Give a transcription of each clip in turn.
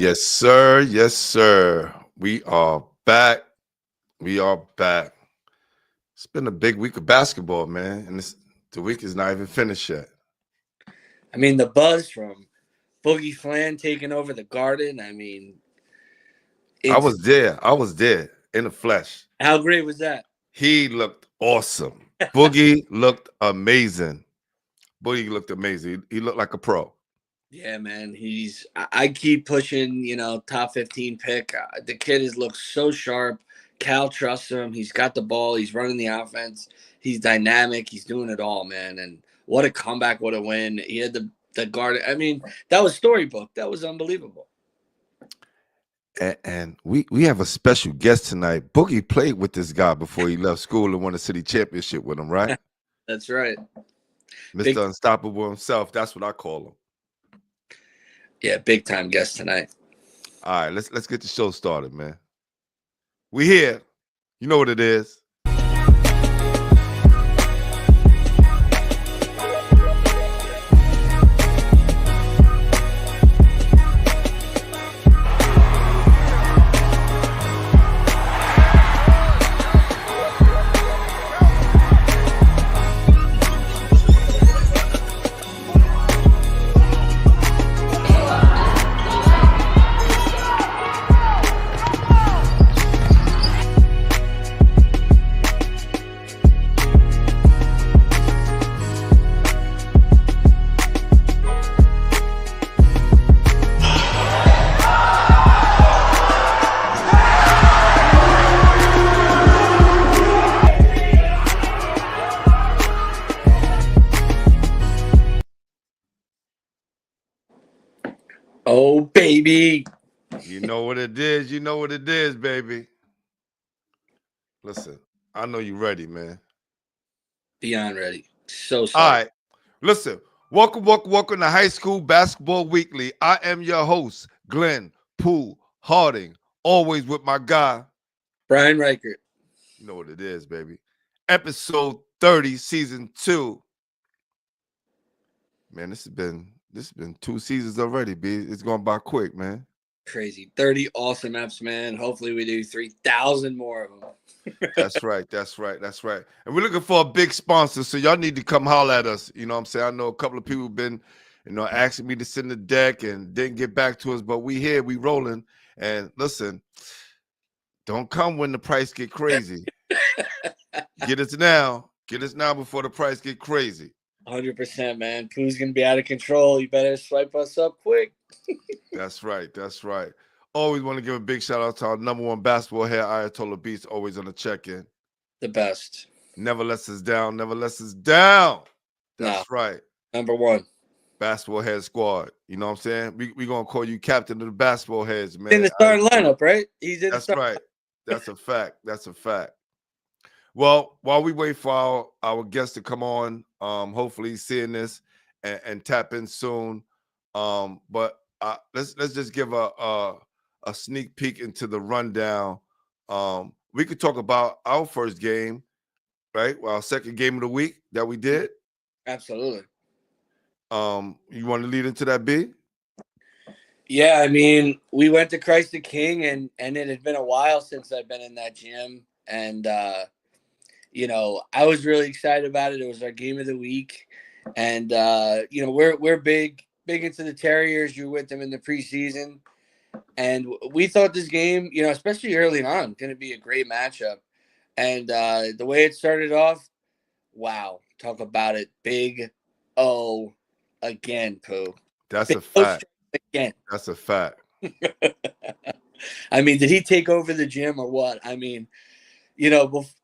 Yes, sir. Yes, sir. We are back. We are back. It's been a big week of basketball, man, and the week is not even finished yet. I mean, the buzz from Boogie Flan taking over the Garden. I mean, I it's was there. I was there in the flesh. how great was that? He looked awesome. Boogie looked amazing. Boogie looked amazing. He looked like a pro. Yeah, man. I keep pushing, top 15 pick. The kid has looked so sharp. Cal trusts him. He's got the ball. He's running the offense. He's dynamic. He's doing it all, man. And what a comeback. What a win. He had the guard. I mean, that was storybook. That was unbelievable. And we have a special guest tonight. Boogie played with this guy before he left school and won a city championship with him, right? That's right. Mr. Unstoppable himself. That's what I call him. Yeah, big time guest tonight. All right, let's get the show started, man. We here. You know what it is. Oh, baby. You know what it is. You know what it is, baby. Listen, I know you ready, man. Beyond ready. So All sorry. right. Listen, welcome to High School Basketball Weekly. I am your host, Glenn Poole Harding, always with my guy, Brian Reichert. You know what it is, baby. Episode 30, season 2. Man, this has been 2 seasons already, B. It's going by quick, man. Crazy. 30 awesome eps, man. Hopefully we do 3,000 more of them. That's right. And we're looking for a big sponsor, so y'all need to come holler at us. You know what I'm saying? I know a couple of people have been, asking me to send the deck and didn't get back to us, but we here, we rolling. And listen, don't come when the price get crazy. Get us now. Get us now before the price get crazy. 100%, man. Pooh's going to be out of control. You better swipe us up quick. That's right. Always want to give a big shout out to our number one basketball head, Ayatollah Beats, always on the check-in. The best. Never lets us down. That's right. Number one. Basketball head squad. You know what I'm saying? We going to call you captain of the basketball heads, man. In the starting lineup, right? He's in That's the right. That's a fact. Well, while we wait for our guest to come on, hopefully he's seeing this and tap in soon. But let's just give a sneak peek into the rundown. We could talk about our first game, right? Well, our second game of the week that we did. Absolutely. You want to lead into that, B? Yeah, I mean, we went to Christ the King, and it had been a while since I've been in that gym, and I was really excited about it. It was our game of the week, and we're big into the Terriers. You were with them in the preseason, and we thought this game, especially early on, going to be a great matchup. And the way it started off, wow, talk about it, big O again, Pooh. That's Big a fact. Again. That's a fact. I mean, did he take over the gym or what? I mean,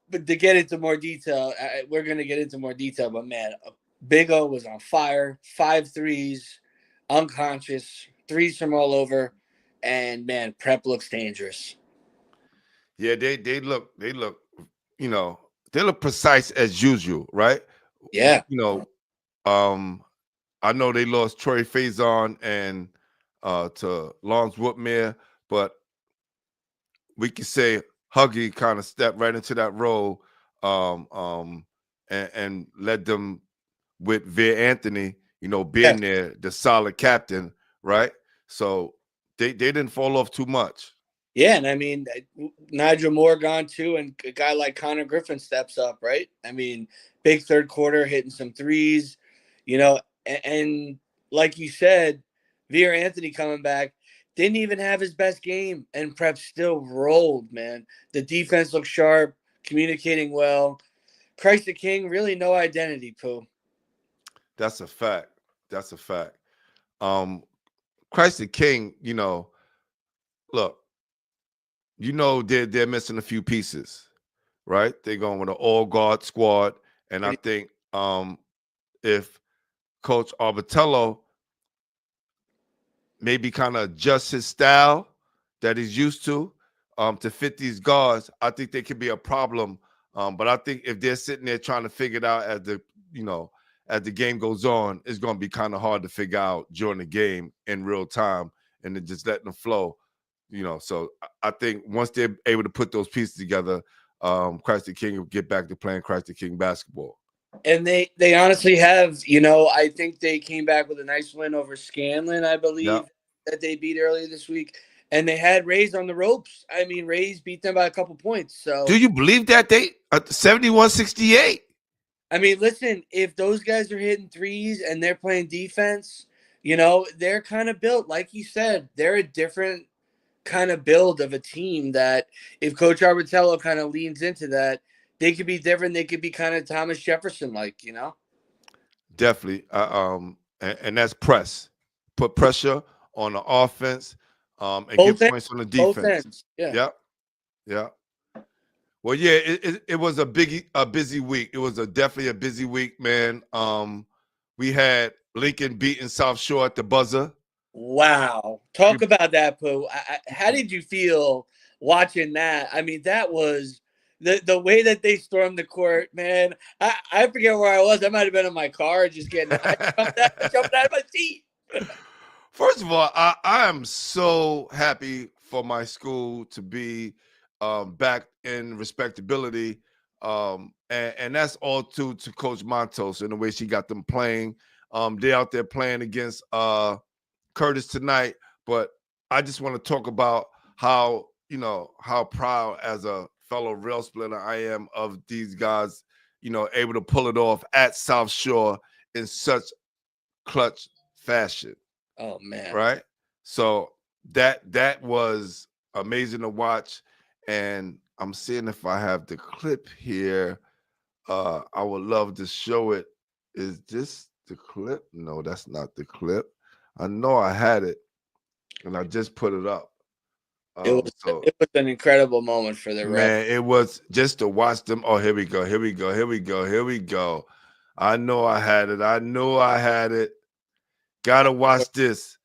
but to get into more detail, we're going to get into more detail, but man, Big O was on fire, 5 threes, unconscious, threes from all over, and man, prep looks dangerous. Yeah, they look, they look precise as usual, right? Yeah. I know they lost Troy Faison and to Lawrence Woodmere, but we could say Huggy kind of stepped right into that role and led them with Veer Anthony, being there, the solid captain, right? So they didn't fall off too much. Yeah, and I mean, Nigel Moore gone too, and a guy like Connor Griffin steps up, right? I mean, big third quarter, hitting some threes, and like you said, Veer Anthony coming back, didn't even have his best game, and Prep still rolled, man. The defense looked sharp, communicating well. Christ the King, really no identity, Pooh. That's a fact. That's a fact. Christ the King, look, they're missing a few pieces, right? They're going with an all-guard squad. And I think if Coach Arbitello maybe kind of adjust his style that he's used to fit these guards, I think they could be a problem. But I think if they're sitting there trying to figure it out as the game goes on, it's going to be kind of hard to figure out during the game in real time, and then just letting them flow. So I think once they're able to put those pieces together, Christ the King will get back to playing Christ the King basketball. And they honestly have, I think they came back with a nice win over Scanlon, I believe, that they beat earlier this week. And they had Rays on the ropes. I mean, Rays beat them by a couple points. So do you believe that they 71-68? I mean, listen, if those guys are hitting threes and they're playing defense, they're kind of built, like you said, they're a different kind of build of a team that if Coach Arbitello kind of leans into that, they could be different. They could be kind of Thomas Jefferson like, Definitely. And that's press. Put pressure on the offense and both get points on the defense. Both ends. Yeah. Yeah. Well, yeah, it was a busy week. It was definitely a busy week, man. We had Lincoln beating South Shore at the buzzer. Wow. Talk about that, Pooh. How did you feel watching that? I mean, that was the way that they stormed the court, man. I forget where I was. I might have been in my car just I jumped out of my seat. First of all, I am so happy for my school to be back in respectability. And that's all to Coach Montos and the way she got them playing. They're out there playing against Curtis tonight, but I just want to talk about how proud as a fellow rail splitter I am of these guys, able to pull it off at South Shore in such clutch fashion. Oh man. Right? So that was amazing to watch. And I'm seeing if I have the clip here. I would love to show it. Is this the clip? No, that's not the clip. I know I had it, and I just put it up. It was an incredible moment for the man. It was just to watch them. Oh, here we go. I know I had it. Gotta watch this.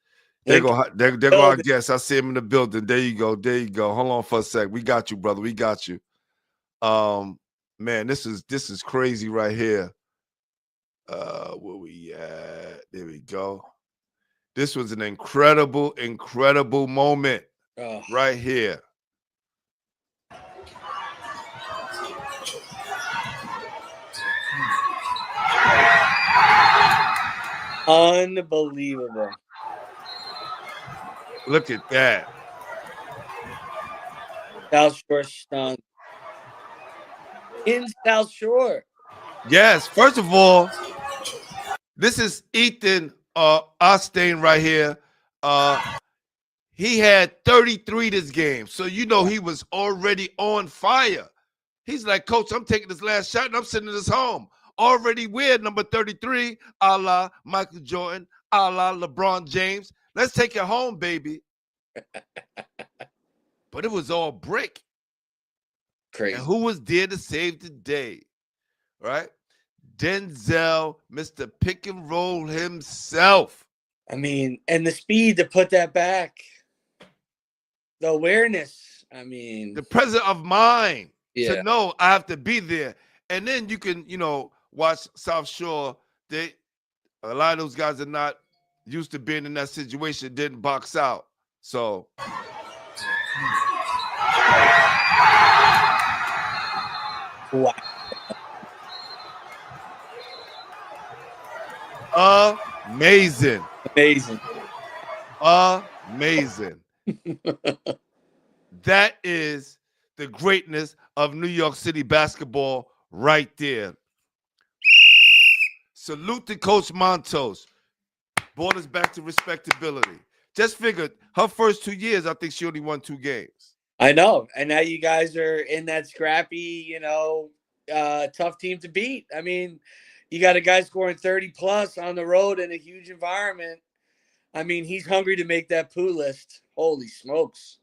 They're gonna guess. I see him in the building. There you go. Hold on for a sec. We got you, brother. We got you. Man, this is crazy right here. Where we at? There we go. This was an incredible moment right here. Unbelievable. Look at that. South Shore stunned. In South Shore. Yes. First of all, this is Ethan Ostain right here. He had 33 this game. So he was already on fire. He's like, Coach, I'm taking this last shot and I'm sending this home. Already weird, number 33, a la Michael Jordan, a la LeBron James. Let's take it home, baby. But it was all brick. Crazy. And who was there to save the day? Right? Denzel, Mr. Pick and Roll himself. I mean, and the speed to put that back. The awareness. I mean. The presence of mind to know I have to be there. And then you can, watch South Shore. A lot of those guys are not used to being in that situation, didn't box out. So. Wow. Amazing. Amazing. That is the greatness of New York City basketball right there. Salute to Coach Montos. Brought us back to respectability. Just figured her first 2 years, I think she only won 2 games. I know. And now you guys are in that scrappy, tough team to beat. I mean, you got a guy scoring 30 plus on the road in a huge environment. I mean, he's hungry to make that poo list. Holy smokes.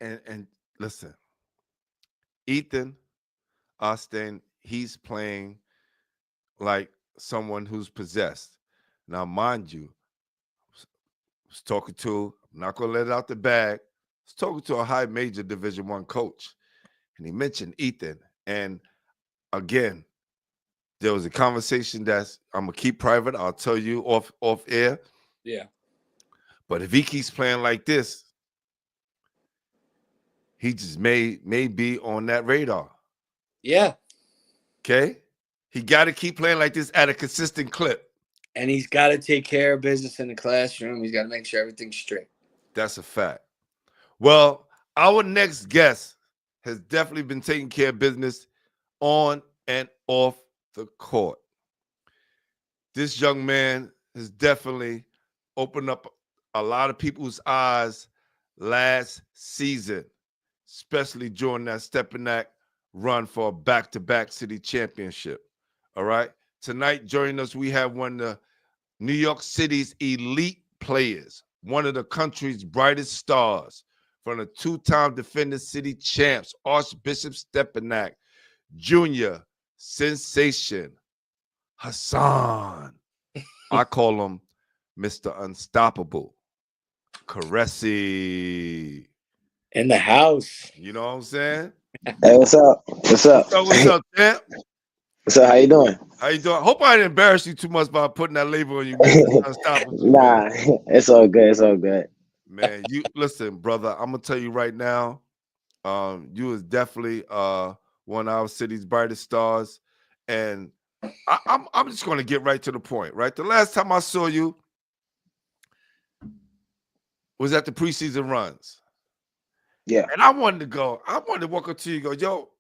And listen, Ethan Austin, he's playing like someone who's possessed. Now, mind you, I was talking to, I'm not gonna let it out the bag. I was talking to a high major Division I coach, and he mentioned Ethan. And again, there was a conversation that's I'm gonna keep private. I'll tell you off air. Yeah. But if he keeps playing like this, he just may be on that radar. Yeah. Okay, he got to keep playing like this at a consistent clip. And he's got to take care of business in the classroom. He's got to make sure everything's straight. That's a fact. Well, our next guest has definitely been taking care of business on and off the court. This young man has definitely opened up a lot of people's eyes last season, especially during that Stepinac run for a back-to-back city championship. All right. Tonight, joining us, we have one of the New York City's elite players, one of the country's brightest stars, from the two-time defending city champs, Archbishop Stepinac, Junior Sensation, Hassan. I call him Mr. Unstoppable, Koureissi. In the house. You know what I'm saying? Hey, what's up? What's up? What's up, champ? What's up? How you doing? How you doing? Hope I didn't embarrass you too much by putting that label on you, Mr. Unstoppable. Nah, it's all good. It's all good. Man, you listen, brother. I'm gonna tell you right now, you is definitely one of our city's brightest stars, and I'm just gonna get right to the point. Right, the last time I saw you was at the preseason runs. Yeah, and I wanted to walk up to you and go, yo,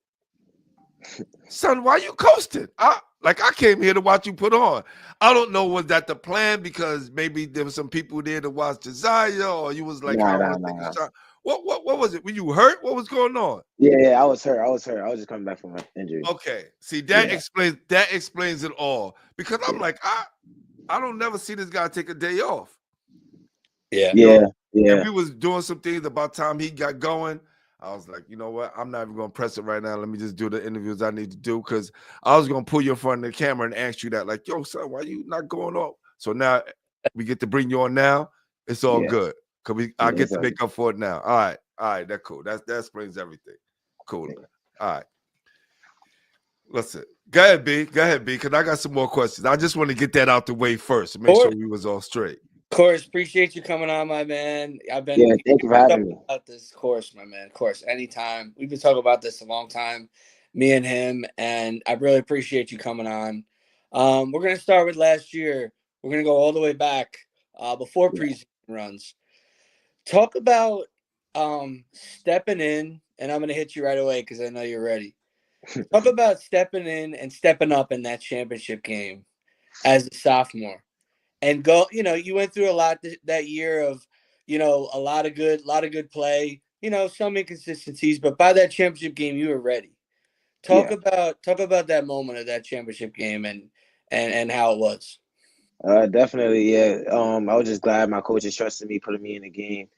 son, why you coasting? I came here to watch you put on. I don't know, was that the plan? Because maybe there were some people there to watch Josiah, or you was like, I want to take a shot. What was it? Were you hurt? What was going on? Yeah, I was hurt. I was just coming back from an injury. Okay. See, that explains it all. Because I'm like, I don't never see this guy take a day off. Yeah. Yeah. And we was doing some things about time he got going. I was like, you know what? I'm not even going to press it right now. Let me just do the interviews I need to do, because I was going to pull you in front of the camera and ask you that, like, yo, son, why you not going off? So now we get to bring you on now. It's all good. Because I get to make up for it now. All right, that's cool. That explains everything. Cool. All right. Listen, go ahead, B, because I got some more questions. I just want to get that out the way first to make sure we was all straight. Course, appreciate you coming on, my man. Thank you for having me. About this course, my man. Of course, anytime. We've been talking about this a long time, me and him, and I really appreciate you coming on. We're gonna start with last year. We're gonna go all the way back before preseason runs. Talk about stepping in, and I'm gonna hit you right away because I know you're ready. Talk about stepping in and stepping up in that championship game as a sophomore. And go, you went through a lot that year of, a lot of good play, some inconsistencies, but by that championship game, you were ready. Talk about that moment of that championship game and how it was. Definitely, yeah. I was just glad my coaches trusted me, putting me in the game.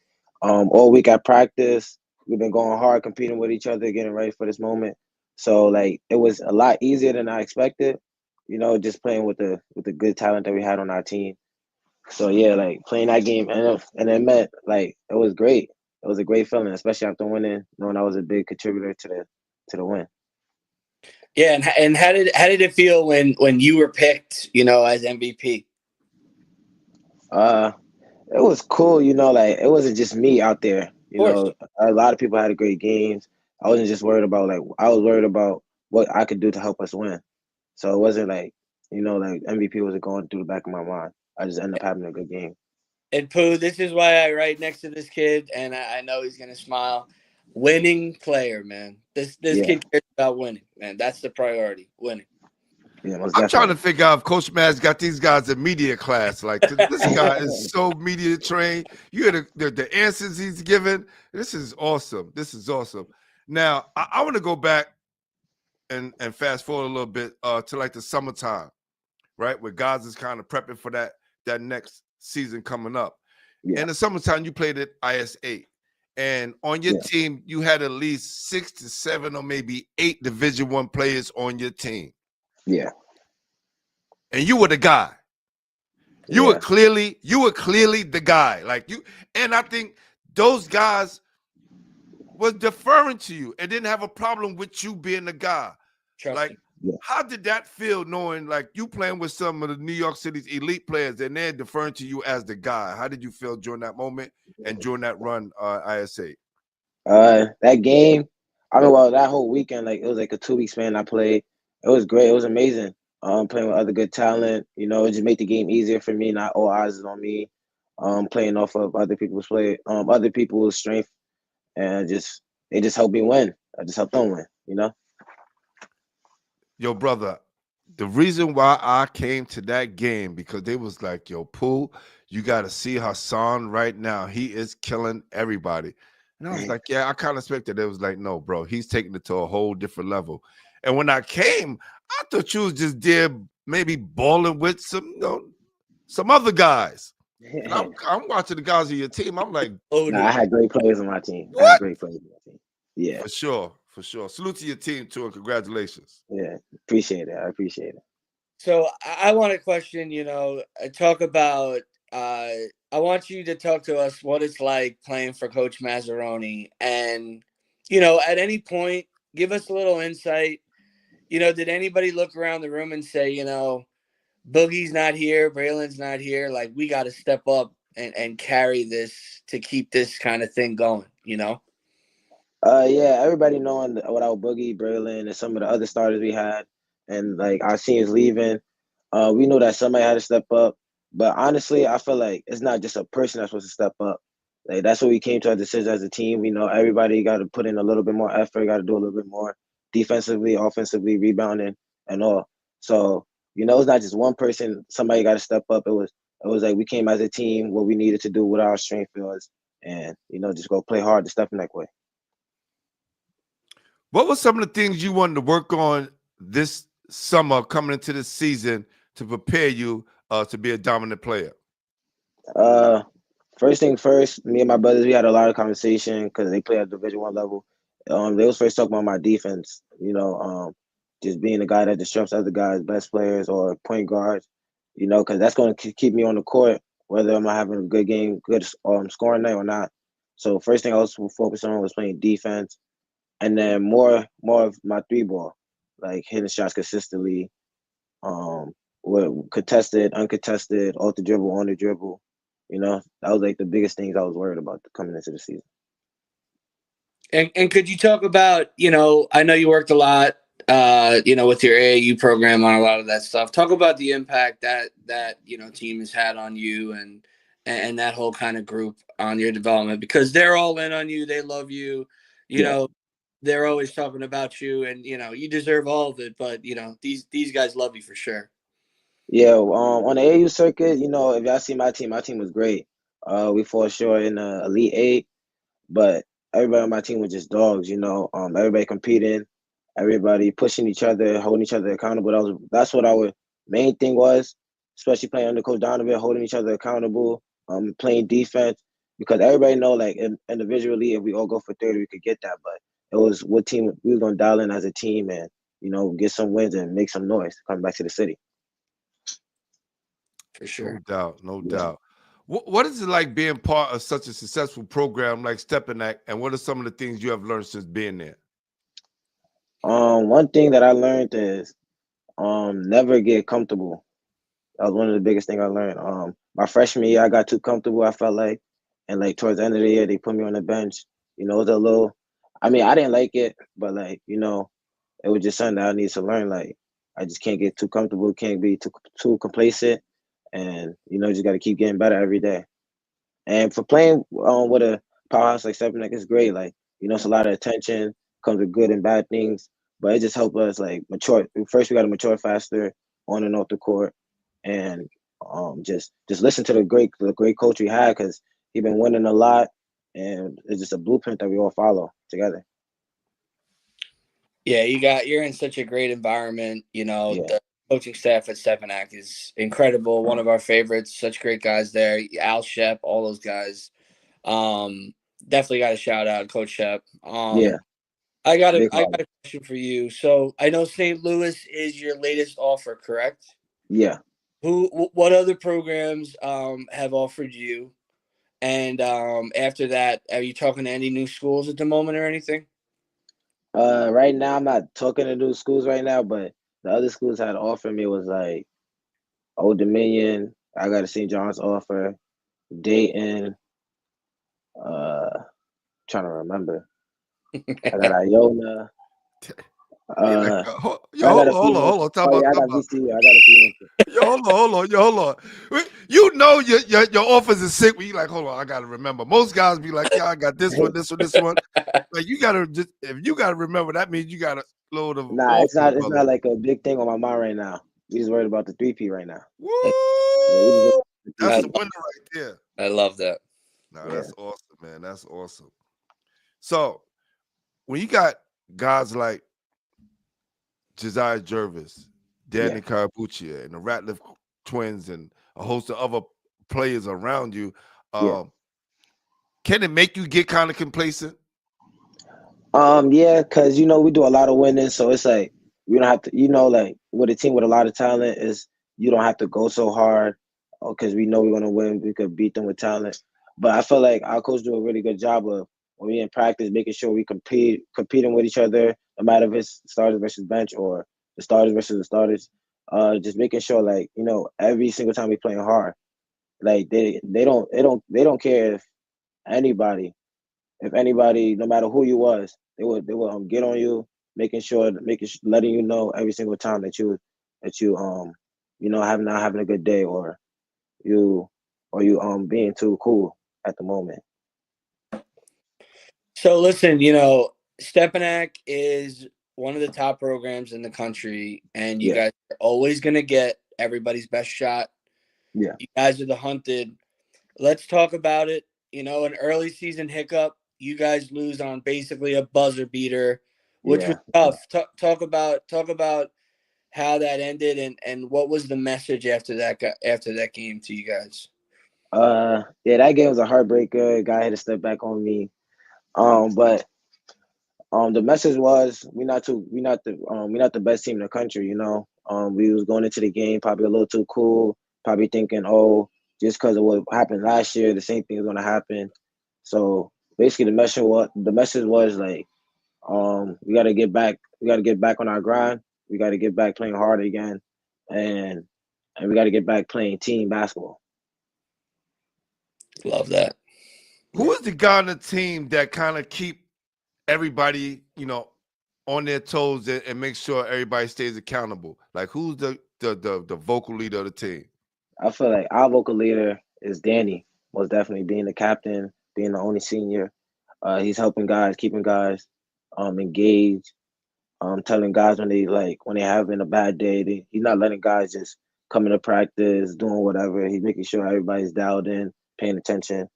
All week at practice, we've been going hard, competing with each other, getting ready for this moment. So like it was a lot easier than I expected. Just playing with the good talent that we had on our team. So yeah, like playing that game, and it meant like it was great. It was a great feeling, especially after winning, knowing I was a big contributor to the win. Yeah, and how did it feel when you were picked, as MVP? It was cool, like it wasn't just me out there. Of course. A lot of people had great games. I wasn't just worried about I was worried about what I could do to help us win. So it wasn't like MVP wasn't going through the back of my mind. I just ended up having a good game. And Pooh, this is why I write next to this kid, and I know he's gonna smile. Winning player, man. This Yeah, kid cares about winning, man. That's the priority. Winning. yeah, most I'm trying to definitely. figure out if Coach Mad's got these guys in media class, like, 'cause this guy is so media trained. You hear the answers he's giving. This is awesome. This is awesome. Now, I want to go back and fast forward a little bit to like the summertime, right? Where guys is kind of prepping for that next season coming up. Yeah, In the summertime, you played at IS8. And on your yeah, team, you had at least 6 to 7 or maybe 8 Division I players on your team. yeah, And you were the guy. You were yeah, clearly the guy. Like you, and I think those guys was deferring to you and didn't have a problem with you being the guy. Like, Trusting. yeah. how did that feel knowing like you playing with some of the New York City's elite players and they're deferring to you as the guy? How did you feel during that moment and during that run, ISA? That game, I mean, well, that whole weekend, like it was like a 2 week span I played. It was great. It was amazing. Playing with other good talent, it just made the game easier for me. Not all eyes is on me. Playing off of other people's strength, and they just helped me win. I just helped them win. Yo, brother, the reason why I came to that game because they was like, yo, Pooh, you got to see Hassan right now. He is killing everybody. And I was like, yeah, I kind of expected. It was like, no, bro, he's taking it to a whole different level. And when I came, I thought you was just there maybe balling with some other guys. And I'm watching the guys of your team. I'm like, Nah, I had great players on my team. I had what? great players on my team. Yeah, For sure, for sure. Salute to your team too, and congratulations. yeah. Appreciate it. I appreciate it. So I want to question, talk about. I want you to talk to us what it's like playing for Coach Mazzaroni, and at any point, give us a little insight. Did anybody look around the room and say, Boogie's not here, Braylon's not here, like we got to step up and carry this to keep this kind of thing going? Yeah, everybody knowing without Boogie, Braylon, and some of the other starters we had, and like our seniors leaving, we knew that somebody had to step up. But honestly, I feel like it's not just a person that's supposed to step up. Like that's what we came to our decision as a team. We know everybody got to put in a little bit more effort, got to do a little bit more defensively, offensively, rebounding, and all. So it's not just one person. Somebody got to step up. It was like we came as a team. What we needed to do, what our strength was, and just go play hard to Stepinac way. What were some of the things you wanted to work on this summer coming into the season to prepare you to be a dominant player? Uh, First thing first, me and my brothers, we had a lot of conversation because they play at Division I level. They was first talking about my defense. Just being the guy that disrupts other guys, best players or point guards. Because that's going to keep me on the court, whether I'm having a good game, good scoring night or not. So first thing I was focused on was playing defense, and then more of my three ball, like hitting shots consistently, with contested, uncontested, off the dribble, on the dribble. That was like the biggest things I was worried about coming into the season. And could you talk about, I know you worked a lot, with your AAU program on a lot of that stuff. Talk about the impact that team has had on you and that whole kind of group on your development, because they're all in on you. They love you. Yeah. They're always talking about you, and you deserve all of it. But these guys love you for sure. Yeah, on the AAU circuit, if y'all see my team was great. We fought short in the Elite Eight, but everybody on my team was just dogs. Everybody competing, everybody pushing each other, holding each other accountable. That's what our main thing was, especially playing under Coach Donovan, holding each other accountable, playing defense, because everybody know like individually, if we all go for 30, we could get that. But it was what team we were gonna dial in as a team and get some wins and make some noise coming back to the city. For sure. No doubt, no Yeah. doubt. What is it like being part of such a successful program like Stepinac, and what are some of the things you have learned since being there? One thing that I learned is never get comfortable. That was one of the biggest things I learned. My freshman year, I got too comfortable, I felt like. And like towards the end of the year, they put me on the bench. It was a little, I mean, I didn't like it, but like, it was just something that I need to learn. Like, I just can't get too comfortable, can't be too complacent. And, just got to keep getting better every day. And for playing with a powerhouse like Stepinac is great. Like, it's a lot of attention, comes with good and bad things, but it just helped us like mature. First, we got to mature faster on and off the court, and just listen to the great coach we had because he been winning a lot, and it's just a blueprint that we all follow together. Yeah, you're in such a great environment. Yeah, The coaching staff at Stepinac is incredible. One of our favorites. Such great guys there. Al Shep, all those guys. Um, Definitely got a shout out, Coach Shep. yeah, big I problem. got a question for you. So I know St. Louis is your latest offer, correct? Yeah. What other programs have offered you? And after that, are you talking to any new schools at the moment or anything? Right now I'm not talking to new schools right now, but the other schools had offered me was like Old Dominion. I got a St. John's offer, Dayton. Uh, Trying to remember. I got Iona. Be like, Uh, yo, I got hold a on, few hold on, more. hold on. Talk Oh about, yeah, I talk got about. VCU. I got a few more. Yo, hold on. You know your offers is sick. When you like, hold on, I gotta remember. Most guys be like, yeah, I got this one, this one, this one. Like you gotta just if you gotta remember, that means you got a load of Nah, it's offers, not. It's brother. not like a big thing on my mind right now. We just worried about the 3P right now. Yeah, we just Woo! worried about the That's I, 3P. the winner right there. I love that. No, Yeah, that's awesome, man. That's awesome. So when you got guys like Josiah Jervis, yeah, Danny Carabuccia, and the Ratliff twins, and a host of other players around you, yeah. um, can it make you get kind of complacent? Yeah, cause we do a lot of winning, so it's like we don't have to. Like with a team with a lot of talent, is you don't have to go so hard, because we know we're gonna win. We could beat them with talent, but I feel like our coach do a really good job of when we in practice, making sure we competing with each other, no matter if it's starters versus bench or the starters versus the starters. Just making sure like every single time we playing hard, like they don't care anybody if anybody, no matter who you was, they would get on you, letting you know every single time that you have not having a good day you or you being too cool at the moment. So listen, Stepinac is one of the top programs in the country, and you Yeah, guys are always going to get everybody's best shot. yeah, You guys are the hunted. Let's talk about it. An early season hiccup. You guys lose on basically a buzzer beater, which was yeah. tough. Talk about how that ended and what was the message after that game to you guys. Yeah, that game was a heartbreaker. Guy had to step back on me. But the message was we not the best team in the country. We was going into the game probably a little too cool, probably thinking, oh, just because of what happened last year, the same thing is gonna happen. So basically, the message was like, we gotta get back on our grind. We gotta get back playing hard again, and we gotta get back playing team basketball. Love that. Who Yeah. is the guy on the team that kind of keep everybody, on their toes and make sure everybody stays accountable? Like who's the vocal leader of the team? I feel like our vocal leader is Danny, most definitely being the captain, being the only senior. He's helping guys, keeping guys engaged, telling guys when they having a bad day. He's not letting guys just come into practice doing whatever. He's making sure everybody's dialed in, paying attention,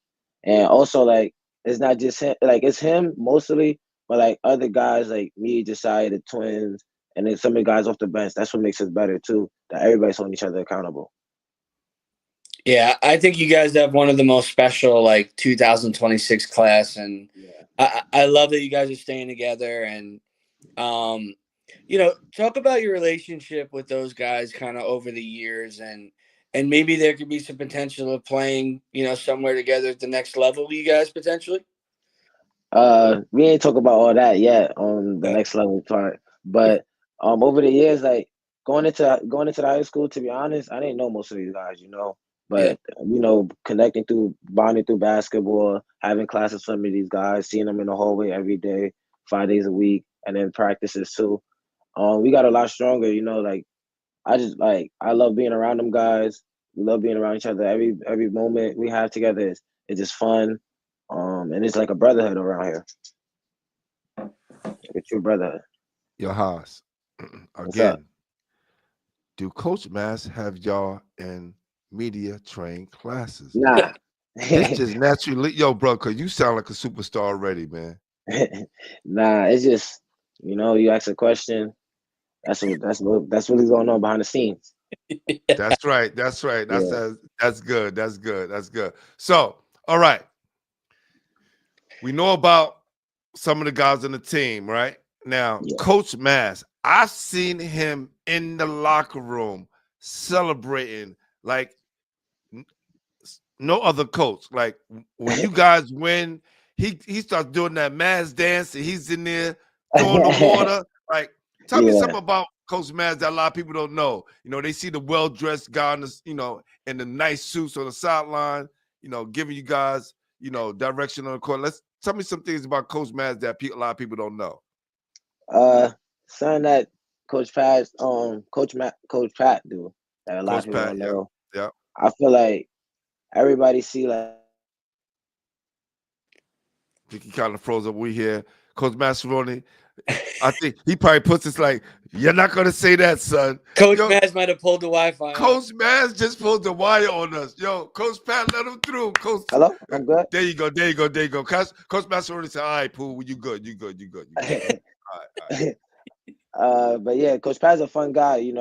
and also like it's not just him. Like it's him mostly, but like other guys like me, Josiah, the twins, and then some of the guys off the bench. That's what makes us better too. That everybody's holding each other accountable. Yeah, I think you guys have one of the most special 2026 class, and Yeah. I love that you guys are staying together and um talk about your relationship with those guys kind of over the years and maybe there could be some potential of playing somewhere together at the next level, you guys potentially. We ain't talk about all that yet on the Okay. next level part, but over the years, like going into the high school, to be honest, I didn't know most of these guys. Yeah. But connecting through bonding through basketball, having classes with some of these guys, seeing them in the hallway every day, 5 days a week, and then practices too. We got a lot stronger. Like I love being around them guys. We love being around each other. Every moment we have together is It's just fun. And it's like a brotherhood around here. Like a true brotherhood. Your Haas. What's up? Again, do Coach Mass have y'all in media train classes? Nah. This just naturally, yo, bro, because you sound like a superstar already, man. Nah, it's just, you ask a question. That's what's going on behind the scenes. That's right. That's right. That's Yeah. that's good. That's good. That's good. So, all right. We know about some of the guys on the team, right? Now, Yeah. Coach Mass, I've seen him in the locker room celebrating like no other coach. Like when you guys win, he starts doing that Mass dance and he's in there throwing the water. Like, tell me Yeah. something about Coach Mass that a lot of people don't know. They see the well-dressed guy in in the nice suits on the sideline, giving you guys, direction on the court. Let's tell me some things about Coach Mass that a lot of people don't know. Something that Coach Pat do that a lot of Coach people Pat, don't yeah, know. yeah. I feel like everybody see like I think he kind of froze up. We here, Coach Massaroni. I think he probably puts this like, you're not gonna say that, son. Coach Yo, Maz might have pulled the Wi-Fi. Coach Mass just pulled the wire on us. Yo, Coach Pat, let him through. hello, I'm good. There you go. Coach Massaroni said, all right, Pooh, you good. You good. All right. But yeah, Coach Pat's a fun guy. He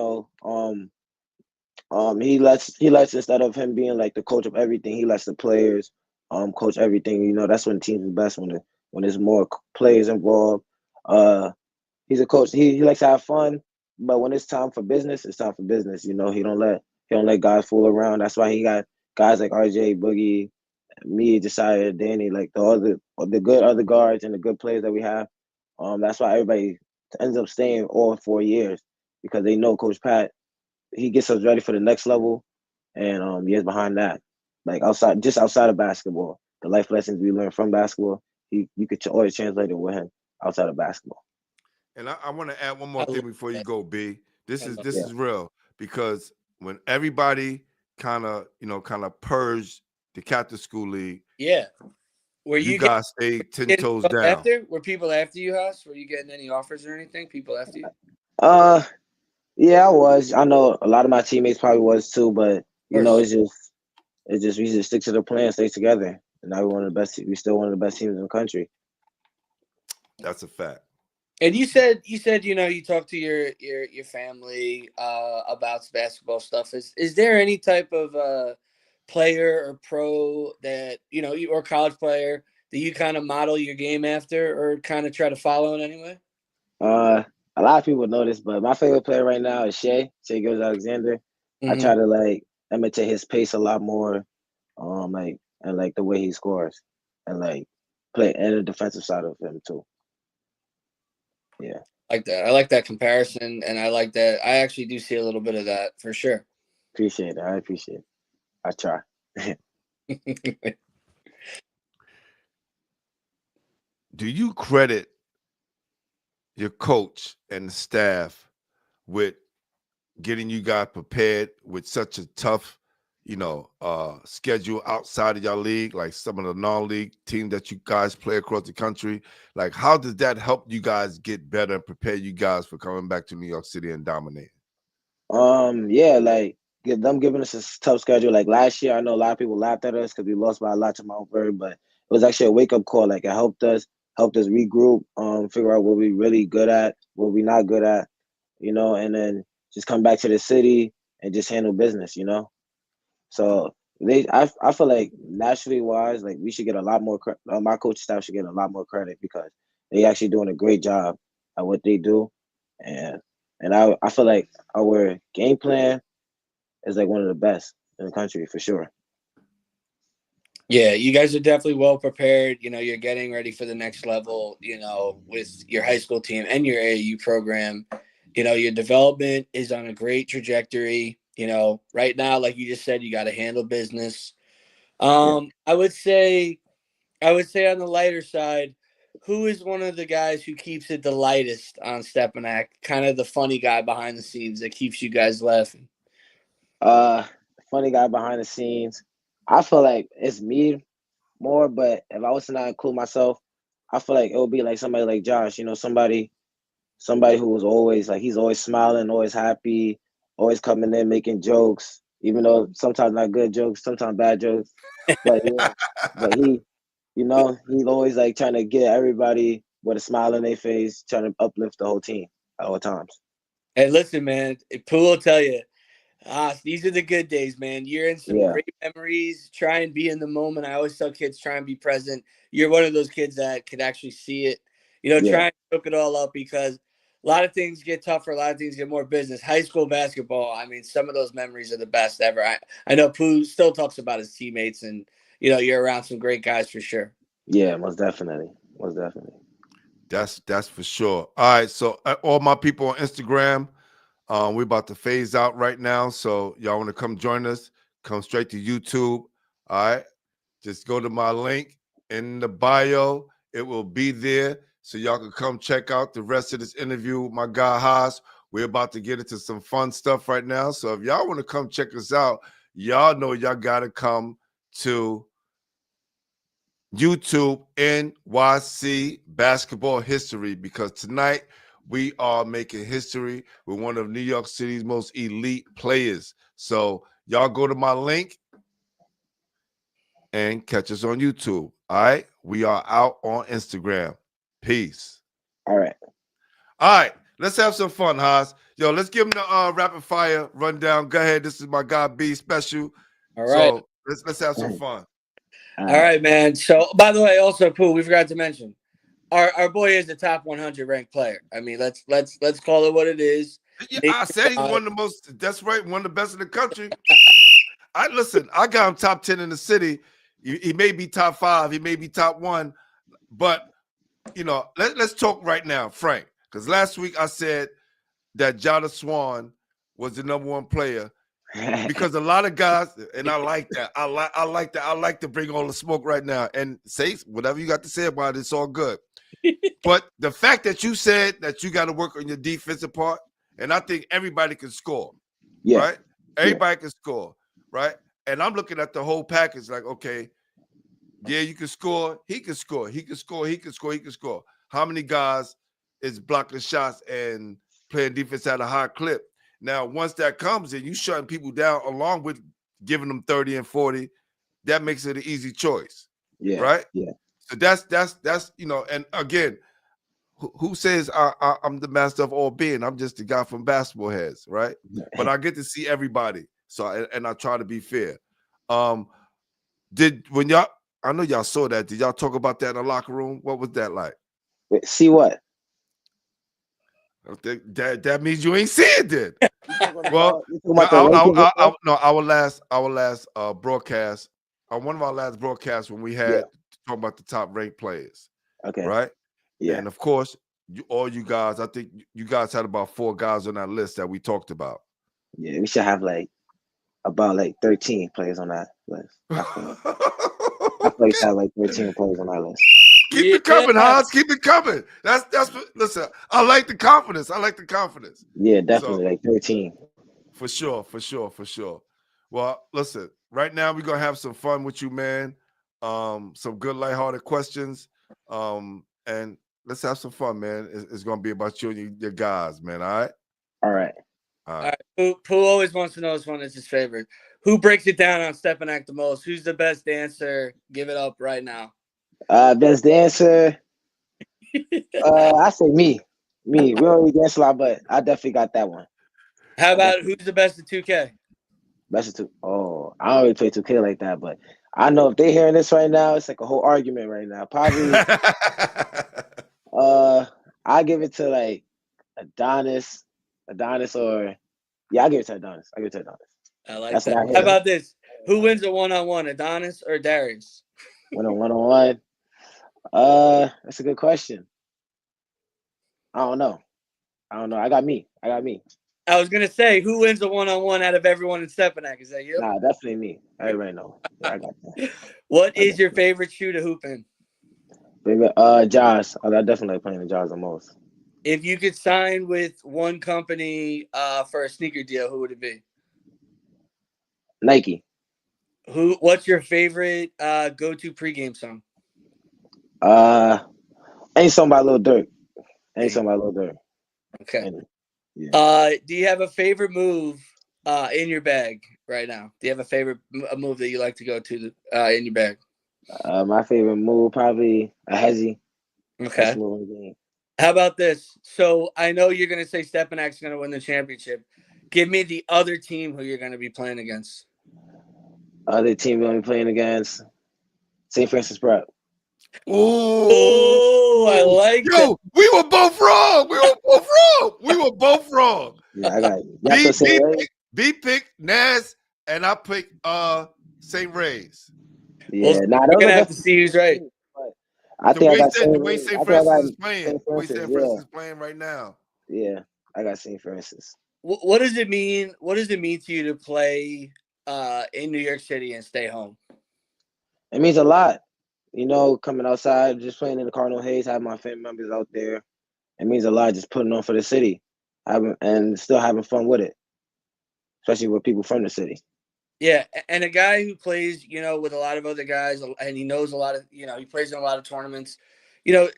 lets instead of him being like the coach of everything, he lets the players coach everything. That's when teams is best when there's more players involved. He's a coach. He likes to have fun, but when it's time for business, it's time for business. He don't let guys fool around. That's why he got guys like RJ, Boogie, me, Josiah, Danny, like the good other guards and the good players that we have. That's why everybody ends up staying all 4 years because they know Coach Pat. He gets us ready for the next level, and years behind that, like outside of basketball, the life lessons we learn from basketball, you could always translate it with him outside of basketball. And I want to add one more thing before you go, B. This love is real because when everybody kind of purged the Captain School League, Yeah. Were you you guys stayed 10 toes down. Were people after you, Haas? Were you getting any offers or anything? People after you? Yeah, I was. I know a lot of my teammates probably was too, but we just stick to the plan, stay together, and now we're one of the best. We still one of the best teams in the country. That's a fact. And you said you talked to your family about basketball stuff. Is there any type of player or pro that or college player that you kind of model your game after or kind of try to follow in any way? A lot of people know this, but my favorite player right now is Shai Gilgeous-Alexander. I try to like imitate his pace a lot more, and the way he scores, and like play and the defensive side of him too. Yeah, like that. I like that comparison, and I like that. I actually do see a little bit of that for sure. appreciate it. I appreciate it. I try. Do you credit your coach and the staff with getting you guys prepared with such a tough, schedule outside of your league, like some of the non-league teams that you guys play across the country? Like, how does that help you guys get better and prepare you guys for coming back to New York City and dominating? Yeah, like them giving us a tough schedule. Like last year, I know a lot of people laughed at us because we lost by a lot to Mount Vernon, but it was actually a wake up call. Like it helped us regroup, figure out what we really good at, what we not good at, and then just come back to the city and just handle business, So I feel like nationally wise, like we should get a lot more. My coaching staff should get a lot more credit because they actually doing a great job at what they do, and I feel like our game plan is like one of the best in the country for sure. Yeah, you guys are definitely well prepared. You're getting ready for the next level, with your high school team and your AAU program. Your development is on a great trajectory. Right now, like you just said, you got to handle business. I would say on the lighter side, who is one of the guys who keeps it the lightest on Stepinac? Kind of the funny guy behind the scenes that keeps you guys laughing. Funny guy behind the scenes. I feel like it's me. more, but if I was to not include myself, I feel like it would be like somebody like Josh, somebody who was always like, he's always smiling, always happy, always coming in making jokes, even though sometimes not good jokes, sometimes bad jokes. But he's always like trying to get everybody with a smile on their face, trying to uplift the whole team at all times. Hey, listen, man. Pooh will tell you. These are the good days, man. You're in some Yeah. great memories. Try and be in the moment. I always tell kids, try and be present. You're one of those kids that could actually see it. Try and soak it all up, because a lot of things get tougher. A lot of things get more business. High school basketball, I mean, some of those memories are the best ever. I know Pooh still talks about his teammates, and, you're around some great guys for sure. Yeah, most definitely. Most definitely. That's for sure. All right. So all my people on Instagram, we're about to phase out right now. So y'all want to come join us, come straight to YouTube. All right. Just go to my link in the bio. It will be there. So y'all can come check out the rest of this interview with my guy Haas. We're about to get into some fun stuff right now. So if y'all want to come check us out, y'all know y'all gotta come to YouTube NYC Basketball History, because tonight we are making history with one of New York City's most elite players. So y'all go to my link and catch us on YouTube. All right. We are out on Instagram. Peace. All right. All right. Let's have some fun, Haas. Yo, let's give him the rapid fire rundown. Go ahead. This is my guy B special. All right. So let's have some fun. All right, man. So, by the way, also, Pooh, we forgot to mention, our boy is a top 100 ranked player. I mean, let's call it what it is. Yeah, I said he's one of the most. That's right, one of the best in the country. I got him top 10 in the city. He may be top 5. He may be top 1. But let's talk right now, Frank. Because last week I said that Jada Swan was the number 1 player. Because a lot of guys, and I like that. I like that. I like to bring all the smoke right now and say whatever you got to say about it. It's all good. But the fact that you said that you got to work on your defensive part, and I think everybody can score, right? Everybody can score, right? And I'm looking at the whole package like, okay, yeah, you can score. He can score. He can score. He can score. He can score. How many guys is blocking shots and playing defense at a high clip? Now, once that comes in, you shutting people down along with giving them 30 and 40. That makes it an easy choice, right? Yeah. So that's and again, who says I'm the master of all being? I'm just the guy from Basketball Heads, right? But I get to see everybody, so and I try to be fair. I know y'all saw that. Did y'all talk about that in the locker room? What was that like? Wait, see what? That means you ain't see it then. Well, our last broadcast, one of our last broadcasts when we had talking about the top ranked players. Okay. Right? Yeah. And of course, all you guys, I think you guys had about 4 guys on that list that we talked about. Yeah, we should have about 13 players on that list. I feel like we should have 13 players on that list. Keep it coming, Hans. Keep it coming. Listen, I like the confidence. Yeah, definitely 13. For sure. Well, listen, right now we're gonna have some fun with you, man. Some good lighthearted questions. And let's have some fun, man. It's gonna be about you and your guys, man. All right. All right. Pooh always wants to know which one is his favorite. Who breaks it down on Stepinac the most? Who's the best dancer? Give it up right now. Best dancer. I say me. We don't really dance a lot, but I definitely got that one. How about who's the best at 2K? Best of 2. Oh, I don't really play 2K like that, but I know if they're hearing this right now, it's like a whole argument right now. Probably I give it to Adonis, or I give it to Adonis. I like that. How about this? Who wins a one-on-one, Adonis or Darius? One-on-one. That's a good question. I don't know. I got me. I was gonna say, who wins a one-on-one out of everyone in Stepinac? Is that you? Nah, definitely me. Everybody know. Yeah, I got that. What is your favorite shoe to hoop in? Josh. I definitely like playing the Josh the most. If you could sign with one company for a sneaker deal, who would it be? Nike. What's your favorite go-to pregame song? Ain't something by Lil Durk. Ain't something by Lil Durk. Okay. Yeah. Do you have a favorite move in your bag right now? Do you have a favorite move that you like to go to in your bag? My favorite move probably a hezzy. Okay. Best move in the game. How about this? So I know you're going to say Stepinac's going to win the championship. Give me the other team who you're going to be playing against. Other team we're gonna be playing against St. Francis Prep. Oh, I like that. We were both wrong. We were both wrong. Yeah, I got it. That's what St. Ray. B picked Nas, and I picked St. Ray's. Yeah, we're going to have to see who's right. I think I got the way St. Francis is playing. St. The way Francis, St. Francis is playing right now. Yeah, I got St. Francis. What does it mean? What does it mean to you to play in New York City and stay home? It means a lot. You know, coming outside, just playing in the Cardinal Hayes, having my family members out there. It means a lot just putting on for the city, and still having fun with it, especially with people from the city. Yeah, and a guy who plays, with a lot of other guys, and he knows a lot of, he plays in a lot of tournaments.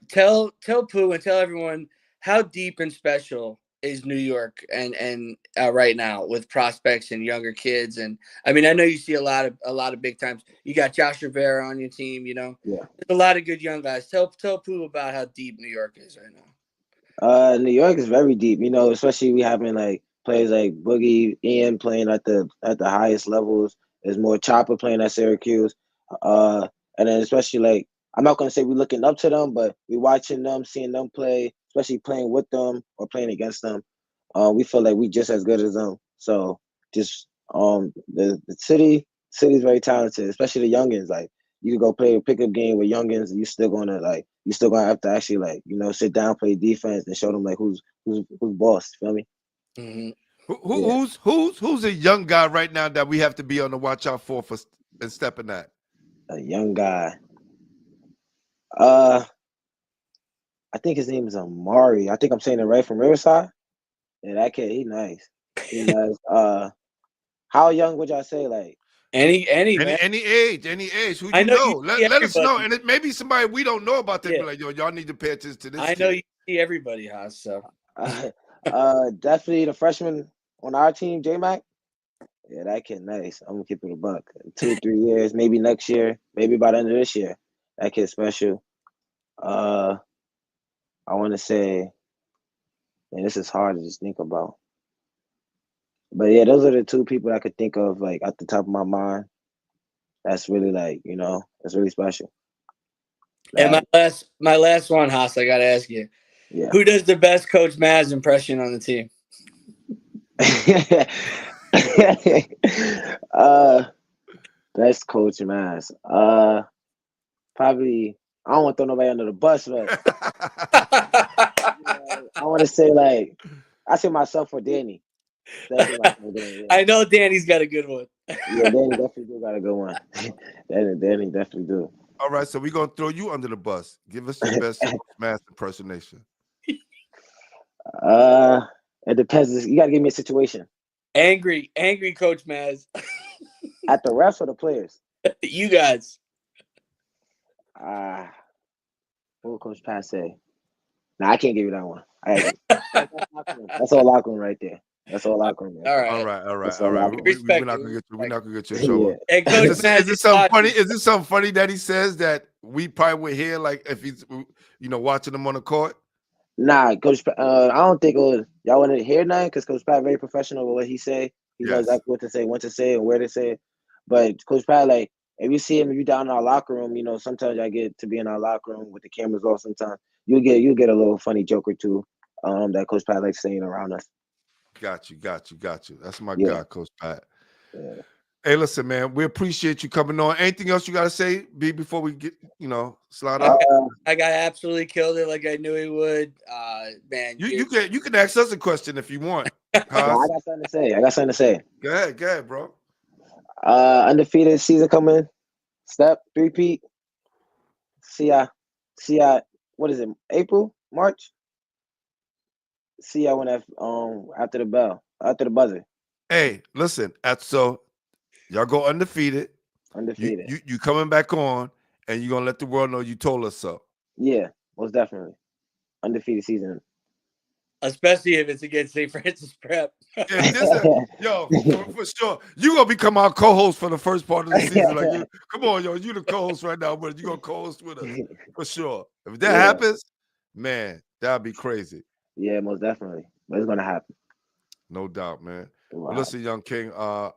Tell Pooh and tell everyone how deep and special is New York and right now with prospects and younger kids. And I mean, I know you see a lot of big times. You got Josh Rivera on your team. Yeah, there's a lot of good young guys. Tell Pooh about how deep New York is right now. New York is very deep. Especially we having like players like Boogie, Ian playing at the highest levels. There's more Chopper playing at Syracuse, and then especially like I'm not gonna say we're looking up to them, but we're watching them, seeing them play, especially playing with them or playing against them. We feel like we just as good as them. So just the city's very talented, especially the youngins. Like you can go play a pickup game with youngins, and you still gonna have to actually sit down, play defense, and show them like who's boss. Feel me? Mm-hmm. Who's a young guy right now that we have to be on the watch out for Stepinac? A young guy. I think his name is Amari. I think I'm saying it right, from Riverside. Yeah, that kid, he nice. He nice. How young would y'all say? Like any age. Who you know? Let us know. And it may be somebody we don't know about. That be like, yo, y'all need to pay attention to this. I know you see everybody, Haas. So definitely the freshman on our team, J-Mac. Yeah, that kid nice. I'm gonna keep it a buck. 2-3 years, maybe next year, maybe by the end of this year. That kid's special. I want to say, and this is hard to just think about. But yeah, those are the two people I could think of, like at the top of my mind. That's really that's really special. And my last one, Haas, I gotta ask you. Yeah. Who does the best Coach Maz impression on the team? Best Coach Maz. Probably I don't want to throw nobody under the bus, but I want to say I say myself or Danny. I know Danny's got a good one. Yeah, Danny definitely do got a good one. Danny definitely do. All right, so we're gonna throw you under the bus. Give us your best Coach impersonation. It depends. You gotta give me a situation. Angry Coach Maz. At the refs or the players? You guys. What will Coach Pat say? Nah, I can't give you that one. That's all locker room right there. That's all locker room. All right. We're not gonna get you in trouble. Yeah. Hey, Coach is it something funny? Is it something funny that he says that we probably would hear, like if he's watching him on the court? Nah, Coach. I don't think y'all want to hear nothing because Coach Pat very professional with what he say. He knows exactly what to say, when to say, and where to say it. But Coach Pat, if you see him, if you down in our locker room, sometimes I get to be in our locker room with the cameras off. Sometimes you get a little funny joke or two that Coach Pat likes saying around us. Got you. That's my guy, Coach Pat. Yeah. Hey, listen, man, we appreciate you coming on. Anything else you got to say, B, before we get, slide out? I got absolutely killed it like I knew he would. Man, you can ask us a question if you want. I got something to say. Go ahead, bro. Undefeated season coming. Step 3-peat. See ya. What is it? April, March. See ya when after the buzzer. Hey, listen. So y'all go undefeated. Undefeated. You coming back on, and you're gonna let the world know you told us so. Yeah, most definitely. Undefeated season. Especially if it's against St. Francis Prep. Yeah, for sure. You gonna become our co-host for the first part of the season. Like, come on, yo, you the co-host right now, but you gonna co-host with us for sure. If that happens, man, that'd be crazy. Yeah, most definitely. But it's gonna happen. No doubt, man. Wow. Well, listen, young King, I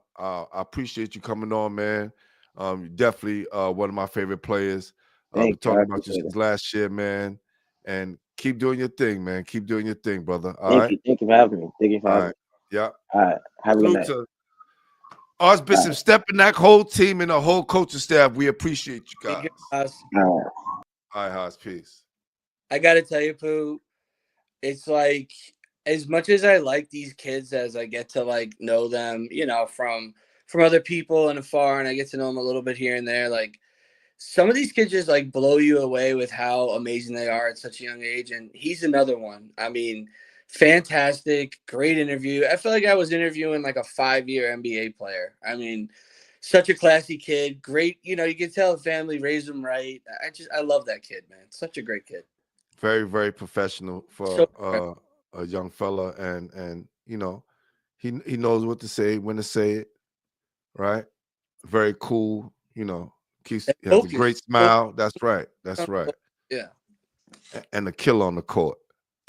appreciate you coming on, man. You're definitely one of my favorite players. I've been talking about you since last year, man. And keep doing your thing, man. Keep doing your thing, brother. All right. Thank you for having me. Thank you for having me. Yeah. All right. Have a good night. To Archbishop Stepinac, whole team, and the whole coaching staff. We appreciate you guys. All right, Haas. Peace. I gotta tell you, Pooh, it's like, as much as I like these kids, as I get to like know them, you know, from other people and afar, and I get to know them a little bit here and there, like some of these kids just like blow you away with how amazing they are at such a young age. And he's another one. I mean, fantastic, great interview. I feel like I was interviewing like a 5-year NBA player. I mean, such a classy kid. Great, you know, you can tell the family raised him right. I love that kid, man. Such a great kid. Very, very professional for a young fella, and you know, he knows what to say, when to say it, right? Very cool, you know. He has a great smile. That's right. That's right. Yeah. And a killer on the court.